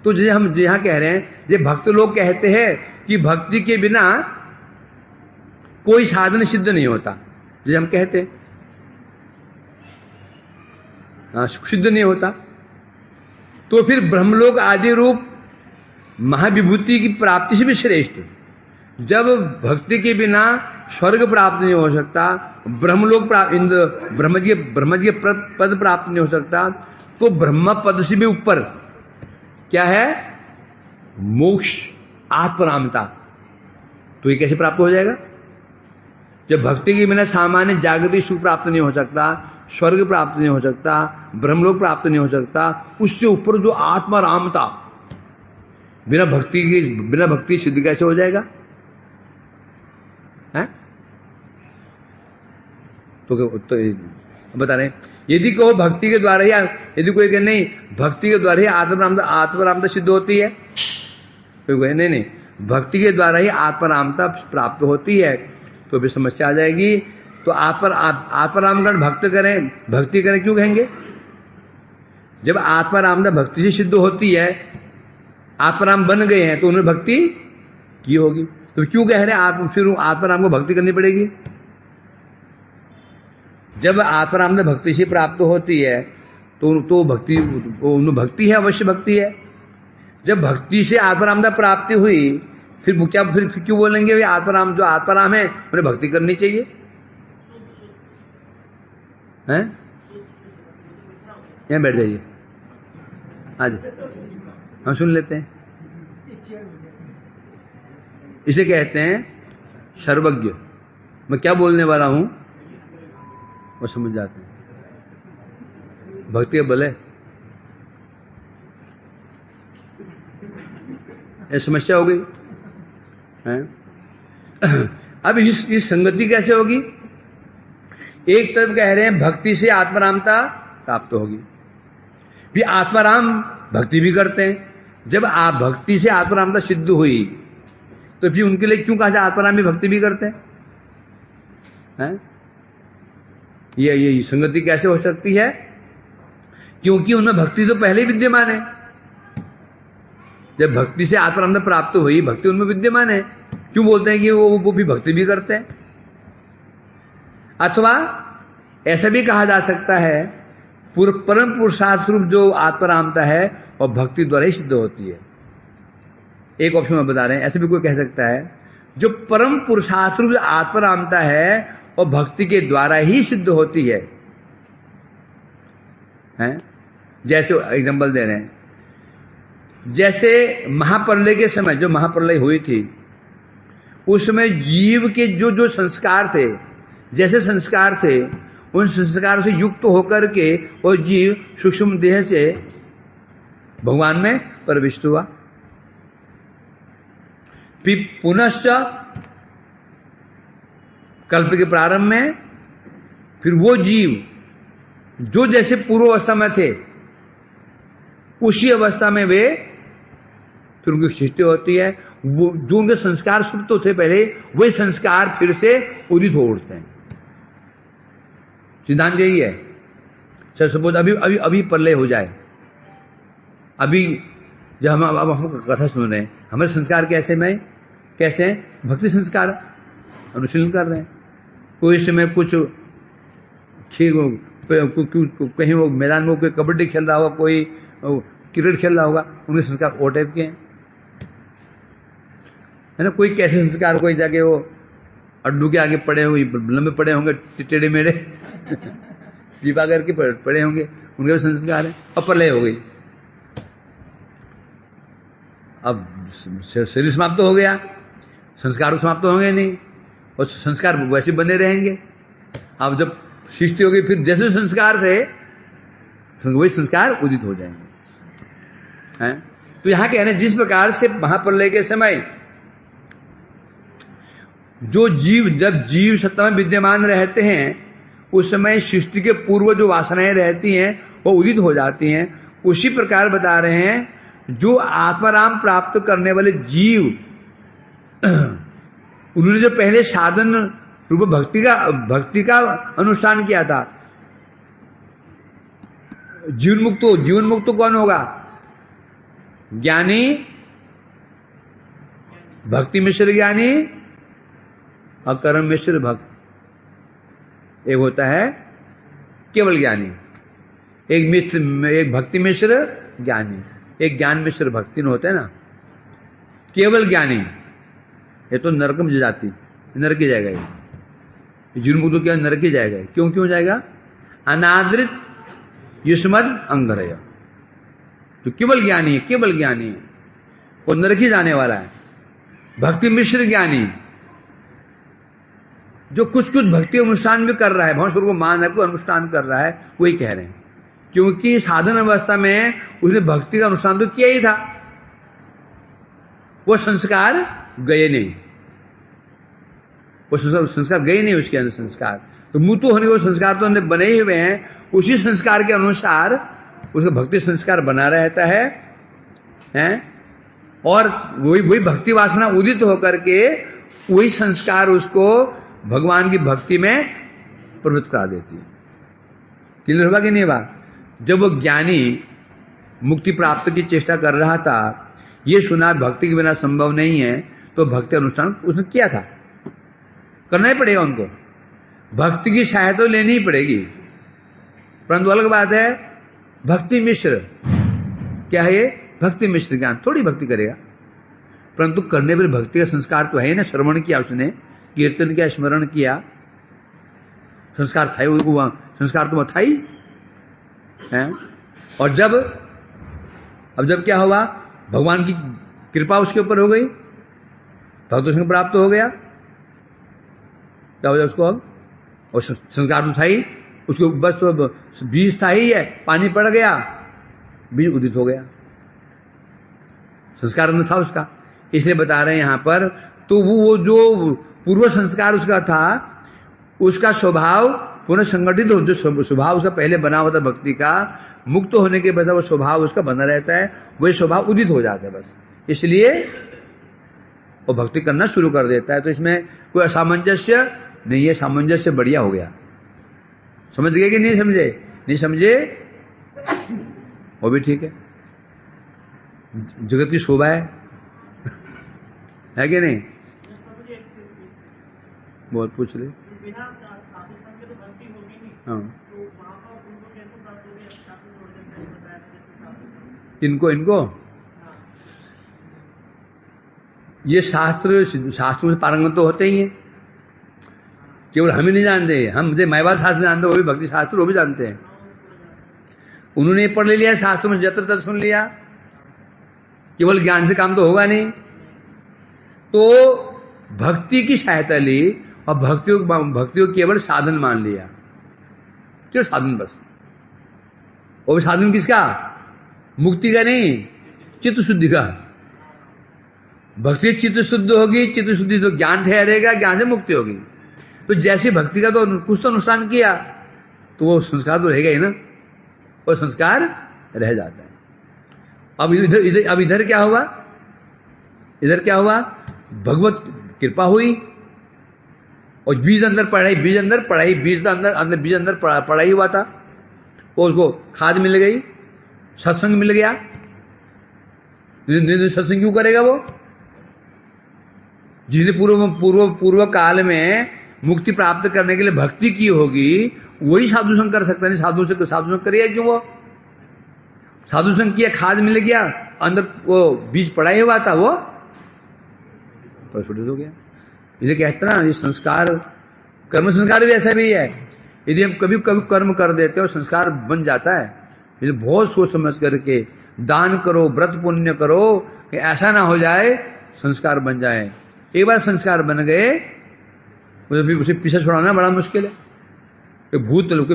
तो जैसे हम यहां कह रहे हैं, जे भक्त लोग कहते हैं कि भक्ति के बिना कोई साधन सिद्ध नहीं होता, जैसे हम कहते हैं सिद्ध नहीं होता। तो फिर ब्रह्मलोक आदि रूप महाविभूति की प्राप्ति से भी श्रेष्ठ, जब भक्ति के बिना स्वर्ग प्राप्त नहीं हो सकता, ब्रह्मलोक ब्रह्म जी के पद प्राप्त नहीं हो सकता, तो ब्रह्म पद से भी ऊपर क्या है? मोक्ष, आत्मरामता। तो ये कैसे प्राप्त हो जाएगा? जब भक्ति के बिना सामान्य जागतिक सुख प्राप्त नहीं हो सकता, स्वर्ग प्राप्त नहीं हो सकता, ब्रह्मलोक प्राप्त नहीं हो सकता, उससे ऊपर जो आत्मरामता, बिना भक्ति सिद्ध कैसे हो जाएगा? है? तो बता रहे हैं, यदि कहो भक्ति के द्वारा ही, यदि कोई कहे नहीं भक्ति के द्वारा ही आत्मरामता सिद्ध होती है, कोई कहे नहीं भक्ति के द्वारा ही आत्मरामता प्राप्त होती है, तो भी समस्या आ जाएगी। तो आत्मरामगण भक्ति करें क्यों कहेंगे? जब आत्मरामता भक्ति से सिद्ध होती है, आत्मराम बन गए हैं, तो उन्होंने भक्ति की होगी, तो क्यों कह रहे हैं फिर आत्मराम को भक्ति करनी पड़ेगी? जब आत्मरामता भक्ति से प्राप्त होती है तो भक्ति है, अवश्य भक्ति है। जब भक्ति से आत्मरामता प्राप्ति हुई, फिर क्यों बोलेंगे जो आत्मराम है उन्हें भक्ति करनी चाहिए? हैं? यहाँ बैठ जाइए, आज हम सुन लेते हैं। इसे कहते हैं सर्वज्ञ। मैं क्या बोलने वाला हूं वो समझ जाते हैं। भक्ति के बल है, ये समस्या हो गई है। अब इस संगति कैसे होगी? एक तरफ कह रहे हैं भक्ति से आत्मरामता प्राप्त होगी, भी आत्माराम भक्ति भी करते हैं। जब आप भक्ति से आत्मरामता सिद्ध हुई, तो फिर उनके लिए क्यों कहा जाए आत्माराम भी भक्ति भी करते हैं? ये संगति कैसे हो सकती है? क्योंकि उनमें भक्ति तो पहले ही विद्यमान है। जब भक्ति से आत्मरामता प्राप्त हुई, भक्ति उनमें विद्यमान है, क्यों बोलते हैं कि वो भी भक्ति भी करते हैं? अथवा ऐसा भी कहा जा सकता है, परम पुरुषार्थ रूप जो आत्मरामता है और भक्ति द्वारा ही सिद्ध होती है। एक ऑप्शन में बता रहे हैं, ऐसे भी कोई कह सकता है जो परम पुरुषार्थ रूप आत्मरामता है और भक्ति के द्वारा ही सिद्ध होती है। जैसे एग्जांपल दे रहे हैं, जैसे महाप्रलय के समय जो महाप्रलय हुई थी, उसमें जीव के जो संस्कार थे, जैसे संस्कार थे, उन संस्कारों से युक्त होकर के वो जीव सूक्ष्म देह से भगवान में प्रविष्ट हुआ। फिर पुनश्च कल्प के प्रारंभ में फिर वो जीव जो जैसे पूर्व अवस्था में थे, उसी अवस्था में वे फिर उनकी सृष्टि होती है। वो जो उनके संस्कार सुप्त थे पहले, वही संस्कार फिर से उदित हो उठते हैं। सिद्धांत यही है। सपोज अभी प्रलय हो जाए, अभी जब हम कथा सुन रहे हैं, हमारे संस्कार कैसे हैं? भक्ति संस्कार अनुशीलन कर रहे हैं। कोई समय कुछ कहीं वो मैदान में कोई कबड्डी खेल रहा होगा, कोई क्रिकेट खेल रहा होगा, उनके संस्कार ओ टाइप के हैं, है ना। कोई कैसे संस्कार, कोई जाके वो अड्डू के आगे पड़े होंगे, लंबे पड़े होंगे, टेढ़े मेढ़े दीपा करके पड़े होंगे, उनके भी संस्कार है। और प्रलय हो गई, अब शरीर समाप्त हो गया, संस्कार समाप्त होंगे नहीं, और संस्कार वैसे बने रहेंगे। अब जब सृष्टि होगी फिर जैसे संस्कार थे वही संस्कार उदित हो जाएंगे, हैं? तो यहां कहने जिस प्रकार से महाप्रलय के समय जो जीव, जब जीव सत्ता में विद्यमान रहते हैं उस समय सृष्टि के पूर्व जो वासनाएं रहती हैं वो उदित हो जाती हैं। उसी प्रकार बता रहे हैं जो आत्माराम प्राप्त करने वाले जीव, उन्होंने जो पहले साधन रूप भक्ति का अनुष्ठान किया था, जीवन मुक्त कौन होगा? ज्ञानी, भक्ति मिश्र ज्ञानी और कर्म मिश्र भक्त। एक होता है केवल ज्ञानी, एक भक्ति मिश्र ज्ञानी, एक ज्ञान मिश्र भक्ति होता है ना। केवल ज्ञानी ये तो नरक में जाती, नरक ही जाएगा, ये जुर्म तो क्या नरक ही जाएगा। क्यों जाएगा? अनादृत युष्मद अंगरय, जो केवल ज्ञानी है वो नरक ही जाने वाला है। भक्ति मिश्र ज्ञानी जो कुछ भक्ति अनुष्ठान भी कर रहा है, भगवान को मान रहा है, अनुष्ठान कर रहा है, वही कह रहे हैं क्योंकि साधन अवस्था में उसने भक्ति का अनुष्ठान तो किया ही था, वो संस्कार गए नहीं, वो संस्कार गए नहीं उसके अंदर संस्कार। तो मुक्त होने के संस्कार तो अंदर बने ही हुए हैं, उसी संस्कार के अनुसार उसका भक्ति संस्कार बना रहता है, और वही भक्ति वासना उदित होकर के वही संस्कार उसको भगवान की भक्ति में प्रवृत्त करा देती है। क्लियर होगा कि नहीं बात? जब वो ज्ञानी मुक्ति प्राप्त की चेष्टा कर रहा था, ये सुना भक्ति के बिना संभव नहीं है, तो भक्ति अनुष्ठान उसने किया था, करना ही पड़ेगा उनको, भक्ति की सहायता लेनी ही पड़ेगी। परंतु अलग बात है भक्ति मिश्र, क्या है ये? भक्ति मिश्र ज्ञान, थोड़ी भक्ति करेगा, परंतु करने पर भक्ति का संस्कार तो है ही ना। श्रवण किया उसने, कीर्तन किया, स्मरण किया, संस्कार था ही, संस्कार तो था ही है। और जब क्या हुआ, भगवान की कृपा उसके ऊपर हो गई, भक्त संग प्राप्त हो गया, क्या हो जाए उसको अब, और संस्कार तो था ही उसको, बस तो बीज था ही है, पानी पड़ गया, बीज उदित हो गया, संस्कार न था उसका। इसलिए बता रहे हैं यहां पर, तो वो जो पूर्व संस्कार उसका था, उसका स्वभाव पुनः संगठित हो, जो स्वभाव उसका पहले बना हुआ था भक्ति का, मुक्त होने के बाद वो स्वभाव उसका बना रहता है, वही स्वभाव उदित हो जाता है बस। इसलिए वो भक्ति करना शुरू कर देता है। तो इसमें कोई असामंजस्य नहीं है, सामंजस्य बढ़िया हो गया। समझ गए कि नहीं समझे? नहीं समझे वो भी ठीक है, जगत की शोभा है कि नहीं? बहुत पूछ ले। हाँ, इनको ये शास्त्रों से पारंगत तो होते ही हैं, केवल हम ही नहीं जानते, हम मुझे मैवाद शास्त्र जानते, वो भी भक्ति शास्त्र वो भी जानते हैं। उन्होंने पढ़ ले लिया शास्त्रों में, जत्र तत्र सुन लिया, केवल ज्ञान से काम तो होगा नहीं। तो भक्ति की सहायता ली और भक्ति को केवल साधन मान लिया, क्यों साधन बस। वो भी साधन किसका? मुक्ति का नहीं, चित्त शुद्धि का। भक्ति चित्त शुद्ध होगी, चित्त शुद्धि तो ज्ञान ठहरेगा, ज्ञान से मुक्ति होगी। तो जैसे भक्ति का तो कुछ तो अनुष्ठान किया, तो वो संस्कार तो रहेगा ही ना, वो संस्कार रह जाता है। अब इधर क्या हुआ? इधर क्या हुआ? भगवत कृपा हुई और बीज अंदर पढ़ाई, बीज अंदर पढ़ाई हुआ था, वो उसको खाद मिल गई, सत्संग मिल गया। सत्संग क्यों करेगा वो? जिसने पूर्व काल में मुक्ति प्राप्त करने के लिए भक्ति की होगी, वही साधु संग कर सकता है। साधु संग करेगा क्यों? वो साधु संग किया, खाद मिल गया, अंदर वो बीज पड़ा ही हुआ था, वो प्रस्फुटित हो गया। इसे कहते ना, ये संस्कार, कर्म संस्कार भी ऐसा भी है। यदि हम कभी कर्म कर देते हैं और संस्कार बन जाता है, इसलिए बहुत सोच समझ करके दान करो, व्रत पुण्य करो, कि ऐसा ना हो जाए संस्कार बन जाए। एक बार संस्कार बन गए तो फिर उसे पीछे छुड़ाना बड़ा मुश्किल है। कि भूत लोग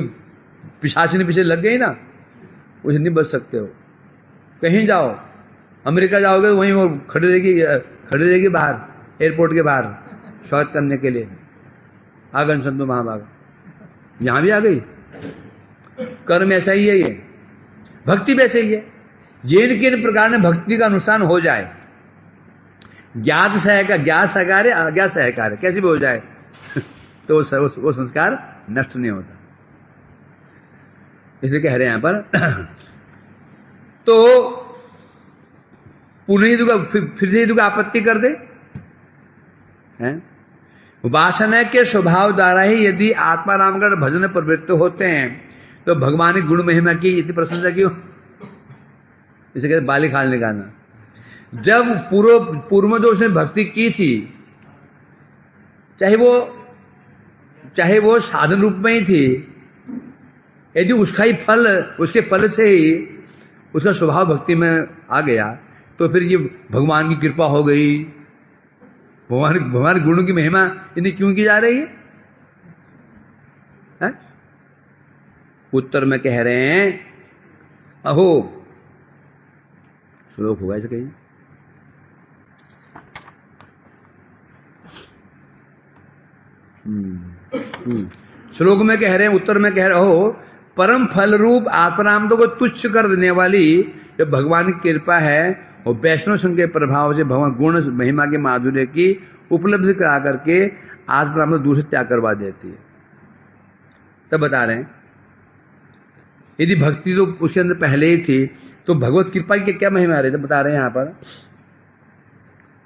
पिशाचिनी पीछे लग गई ना, उसे नहीं बच सकते हो। कहीं जाओ, अमेरिका जाओगे वहीं वो खड़ी रहेगी बाहर, एयरपोर्ट के बाहर स्वागत करने के लिए, आगन संतो महाभाग। यहां भी आ गई। कर्म ऐसा ही है, ये भक्ति वैसे ही है। जिन किन प्रकार में भक्ति का अनुष्ठान हो जाए, ज्ञात सहकार्य अज्ञात सहकार्य कैसे भी हो जाए तो वो संस्कार नष्ट नहीं होता। इसलिए कह रहे हैं यहां पर तो पुनः फिर से हेतु का आपत्ति कर दे हैं। वासना के स्वभाव द्वारा ही यदि आत्माराम का भजन में प्रवृत्त होते हैं तो भगवान की गुण महिमा की इतनी प्रशंसा क्यों? इसे कहते बाली खाल निकालना। जब पूर्व में जो उसने भक्ति की थी, चाहे वो साधन रूप में ही थी, यदि उसका ही फल, उसके फल से ही उसका स्वभाव भक्ति में आ गया तो फिर ये भगवान की कृपा हो गई। भगवान गुणों की महिमा इन्हें क्यों की जा रही है? उत्तर में कह रहे हैं, अहो श्लोक होगा ऐसे कहीं, श्लोक में कह रहे हैं, उत्तर में कह रहे हो, परम फल रूप आत्मनाम को तुच्छ कर देने वाली जब भगवान की कृपा है और वैष्णव संघ के प्रभाव से भगवान गुण महिमा के माधुर्य की उपलब्धि करा करके आत्मनाम दूर से त्याग करवा देती है। तब बता रहे हैं यदि भक्ति तो उसके अंदर पहले ही थी तो भगवत कृपा की क्या महिमा रही? तो बता रहे हैं यहां पर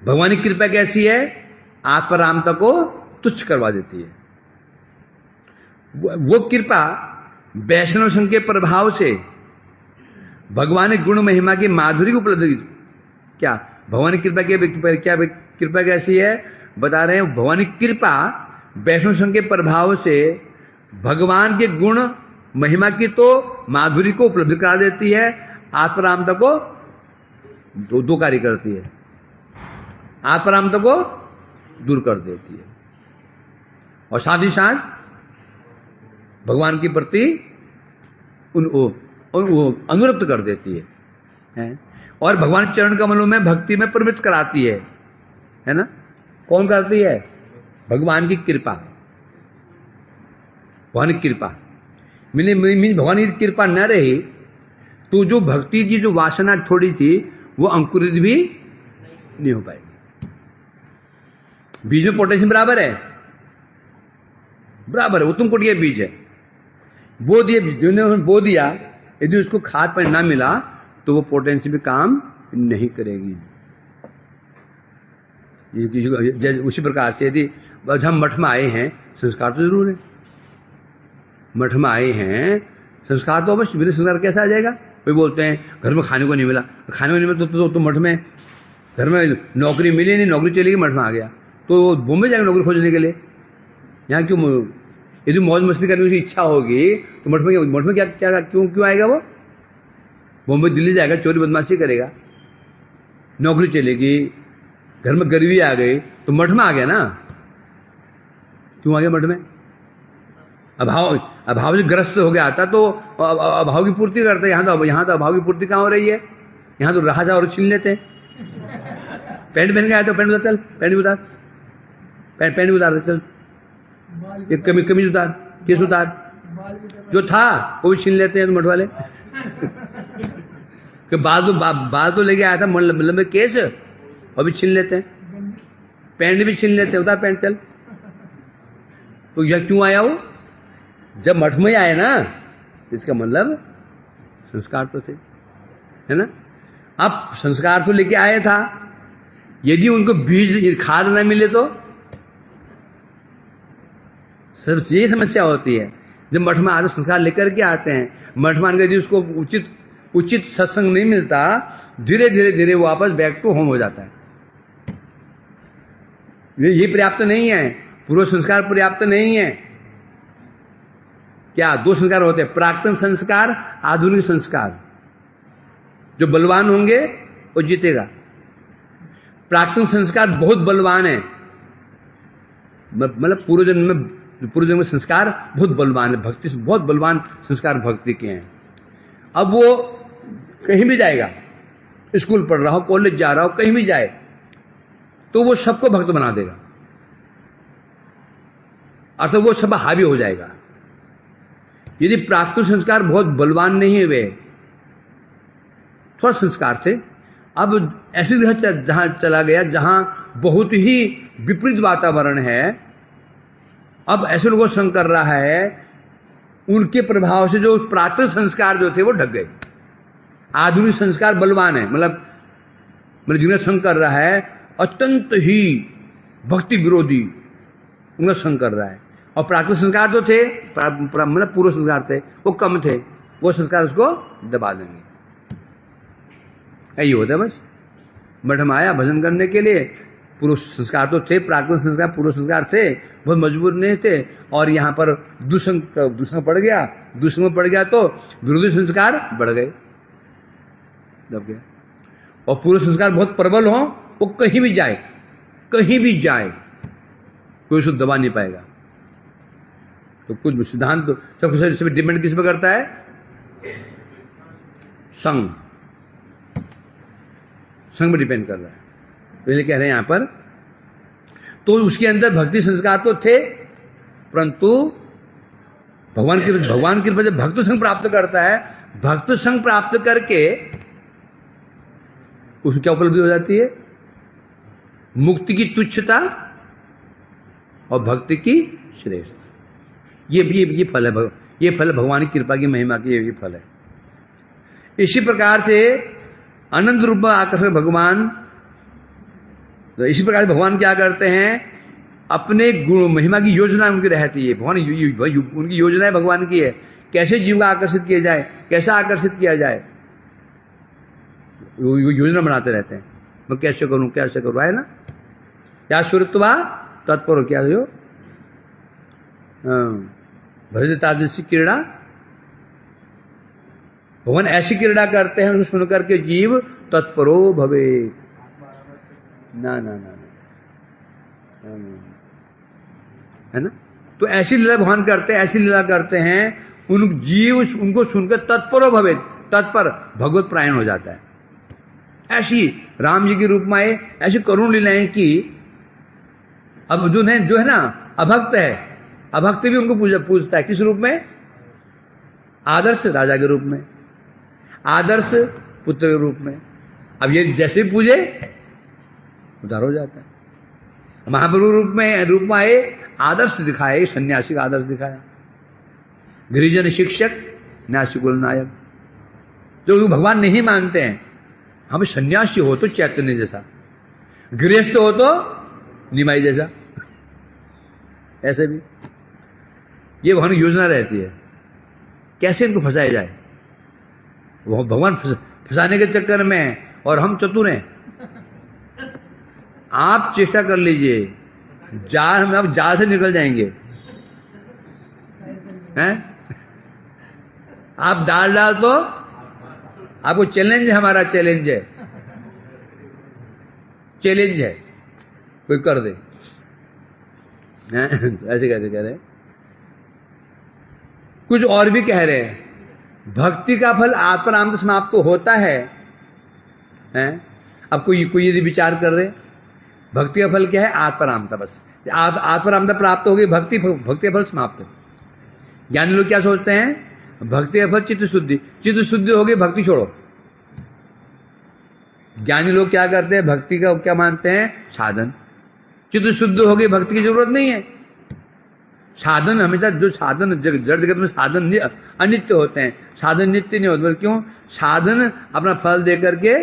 भगवान की कृपा कैसी है? आत्मरामता को तुच्छ करवा देती है। वो कृपा वैष्णव संघ के प्रभाव से भगवान गुण महिमा की माधुरी की उपलब्धि। क्या भगवान की कृपा क्या कृपा कैसी है? बता रहे हैं भगवान की कृपा वैष्णव संघ के प्रभाव से भगवान के गुण महिमा की तो माधुरी को उपलब्ध करा देती है, आत्मरामता को दो कार्य करती है, आत्मरामता को दूर कर देती है और साथ ही साथ भगवान के प्रति अनुरक्त कर देती है और भगवान चरण कमलों में भक्ति में प्रवृत्त कराती है ना? कौन करती है? भगवान की कृपा। भगवान की कृपा भगवान की कृपा न रही तो जो भक्ति की जो वासना थोड़ी थी वो अंकुरित भी नहीं हो पाएगी। बीज में पोटेशियम बराबर है, उत्तम कोटि का बीज है, बो दिया, यदि उसको खाद पानी ना मिला तो वो पोटेशियम भी काम नहीं करेगी। उसी प्रकार से यदि हम मठ में आए हैं, संस्कार तो जरूर है। मठ में आए हैं, संस्कार तो अवश्य। बिना संस्कार कैसा आ जाएगा? कोई बोलते हैं घर में खाने को नहीं मिला, तो मठ में, घर में नौकरी मिली नहीं, नौकरी चली गई, मठ में आ गया तो बॉम्बे जाएंगे नौकरी खोजने के लिए। यहाँ क्यों? यदि मौज मस्ती करने की इच्छा होगी तो मठ में क्या क्यों आएगा? वो बॉम्बे दिल्ली जाएगा, चोरी बदमाशी करेगा, नौकरी चलेगी, घर में गरीबी आ गई तो मठ में आ गया ना। क्यों आ गया मठ में? अभाव से ग्रस्त हो गया आता तो अभाव की पूर्ति करते। यहाँ तो अभाव की पूर्ति कहाँ हो रही है? यहाँ तो रहा और छीन लेते। पैंट पहन के आया तो पैंट उतार, पैंट उतार दे, चल एक कमीज उतार, केस उतार, जो था वो भी छीन लेते हैं तो मठ वाले। बाल तो लेके आया था लंबे केस, और भी छीन लेते हैं, पैंट भी छीन लेते हैं, उतार पैंट चल। तो यह क्यों आया? वो जब मठ में आए ना, इसका मतलब संस्कार तो थे, है ना? अब संस्कार तो लेके आया था, यदि उनको बीज खाद न मिले तो सिर्फ यही समस्या होती है। जब मठ में आते संस्कार लेकर के आते हैं, मठ में आकर यदि उसको उचित सत्संग नहीं मिलता, धीरे धीरे वो वापस बैक टू होम हो जाता है। ये पर्याप्त नहीं है, पूर्व संस्कार पर्याप्त नहीं है। क्या? दो संस्कार होते हैं, प्राक्तन संस्कार, आधुनिक संस्कार। जो बलवान होंगे वो जीतेगा, प्राक्तन संस्कार बहुत बलवान है, मतलब पूर्व जन्म में संस्कार बहुत बलवान है, भक्ति से बहुत बलवान संस्कार भक्ति के हैं। अब वो कहीं भी जाएगा, स्कूल पढ़ रहा हो, कॉलेज जा रहा हो, कहीं भी जाए तो वो सबको भक्त बना देगा, अर्थात वो सब हावी हो जाएगा। यदि प्राक्तन संस्कार बहुत बलवान नहीं हुए, थोड़ा संस्कार से, अब ऐसी जगह जहां चला गया जहां बहुत ही विपरीत वातावरण है, अब ऐसे लोगों संग कर रहा है, उनके प्रभाव से जो प्राक्तन संस्कार जो थे वो ढक गए। आधुनिक संस्कार बलवान है, मतलब जिन्हें संग कर रहा है अत्यंत ही भक्ति विरोधी, उनका संग कर रहा है। और प्राक्तन संस्कार जो थे, मतलब पूर्व संस्कार थे, वो कम थे, वो संस्कार उसको दबा देंगे। यही होता है बस। मठ में आया भजन करने के लिए, पूर्व संस्कार तो थे, प्राक्तन संस्कार पूर्व संस्कार थे, बहुत मजबूत नहीं थे, और यहां पर दूसरा पड़ गया, दूसरे में पड़ गया तो विरोधी संस्कार बढ़ गए, दब गया। और पूर्व संस्कार बहुत प्रबल हो, वो कहीं भी जाए कोई उसको दबा नहीं पाएगा। तो कुछ सिद्धांत तो सब कुछ डिपेंड किस पे करता है? संग पे डिपेंड कर रहा है। तो ये कह रहे हैं यहां पर, तो उसके अंदर भक्ति संस्कार तो थे, परंतु भगवान की कृपा से भक्त संग प्राप्त करता है, भक्त संग प्राप्त करके उसको क्या उपलब्धि हो जाती है? मुक्ति की तुच्छता और भक्ति की श्रेष्ठ। ये फल है, ये फल भगवान की कृपा की महिमा की ये फल है। इसी प्रकार से अनंत रूप में आकर्षक भगवान, तो इसी प्रकार भगवान क्या करते हैं, अपने गुण महिमा की योजना उनकी रहती है। भगवान उनकी योजना है भगवान की है, कैसे जीव को आकर्षित किया जाए, कैसा आकर्षित किया जाए, वो योजना बनाते रहते हैं। मैं कैसे करूं है ना, क्या सुरत्वा तत्पर क्या जो भजतादृशी क्रीड़ा, भगवान ऐसी क्रीड़ा करते हैं, सुन करके जीव तत्परो भवे। ना है ना, तो ऐसी लीला भगवान करते हैं, ऐसी लीला करते हैं, उन जीव उनको सुनकर तत्परो भवे, तत्पर भगवत प्रायण हो जाता है। ऐसी राम जी के रूप में आए, ऐसी करुण लीलाएं की। अब जो है ना अभक्त है, अभक्त भी उनको पूजता है, किस रूप में? आदर्श राजा के रूप में, आदर्श पुत्र के रूप में। अब ये जैसे पूजे उधार हो जाता है। महाप्रभु रूप में आए, आदर्श दिखाए, सन्यासी का आदर्श दिखाया, गिरिजन शिक्षक, न्यासी कुल नायक। जो भगवान नहीं मानते हैं, हम सन्यासी हो तो चैतन्य जैसा, गृहस्थ हो तो निमाई जैसा, ऐसे भी ये भगवान की योजना रहती है, कैसे इनको फंसाया जाए। वो भगवान फंसाने के चक्कर में, और हम चतुर हैं। आप चेष्टा कर लीजिए, जाल में आप जाल से निकल जाएंगे, हैं? आप डाल तो आपको चैलेंज है, हमारा चैलेंज है, कोई कर दे, ऐसे कैसे कह रहे हैं। कुछ और भी कह रहे हैं, भक्ति का फल आत्माराम समाप्त तो होता है, अब कोई यदि विचार कर रहे, भक्ति का फल क्या है? आत्मारामता। बस आत्मारामता प्राप्त हो गई, भक्ति का फल समाप्त। ज्ञानी लोग क्या सोचते हैं? भक्ति का फल चित्त शुद्धि हो गई, भक्ति छोड़ो। ज्ञानी लोग क्या करते हैं? भक्ति का क्या मानते हैं? साधन। चित्त शुद्ध हो गई, भक्ति की जरूरत नहीं है। साधन हमेशा, जो साधन जड़ जगत में साधन अनित्य होते हैं, साधन नित्य नहीं होते। क्यों? साधन अपना फल दे करके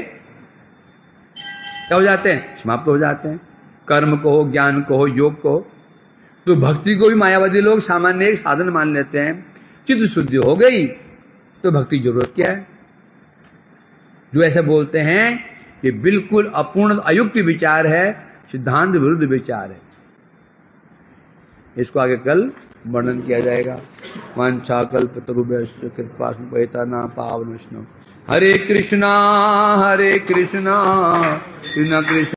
क्या हो जाते हैं? समाप्त हो जाते हैं। कर्म को हो, ज्ञान को हो, योग को हो। तो भक्ति को भी मायावादी लोग सामान्य एक साधन मान लेते हैं। चित्त शुद्धि हो गई तो भक्ति की जरूरत क्या है? जो ऐसे बोलते हैं ये बिल्कुल अपूर्ण अयुक्त विचार है, सिद्धांत विरुद्ध विचार है। इसको आगे कल वर्णन किया जाएगा। वांछा कल्पतरुभ्यश्च कृपा सिंधुभ्यो पावन विष्णु। हरे कृष्णा कृष्णा कृष्ण।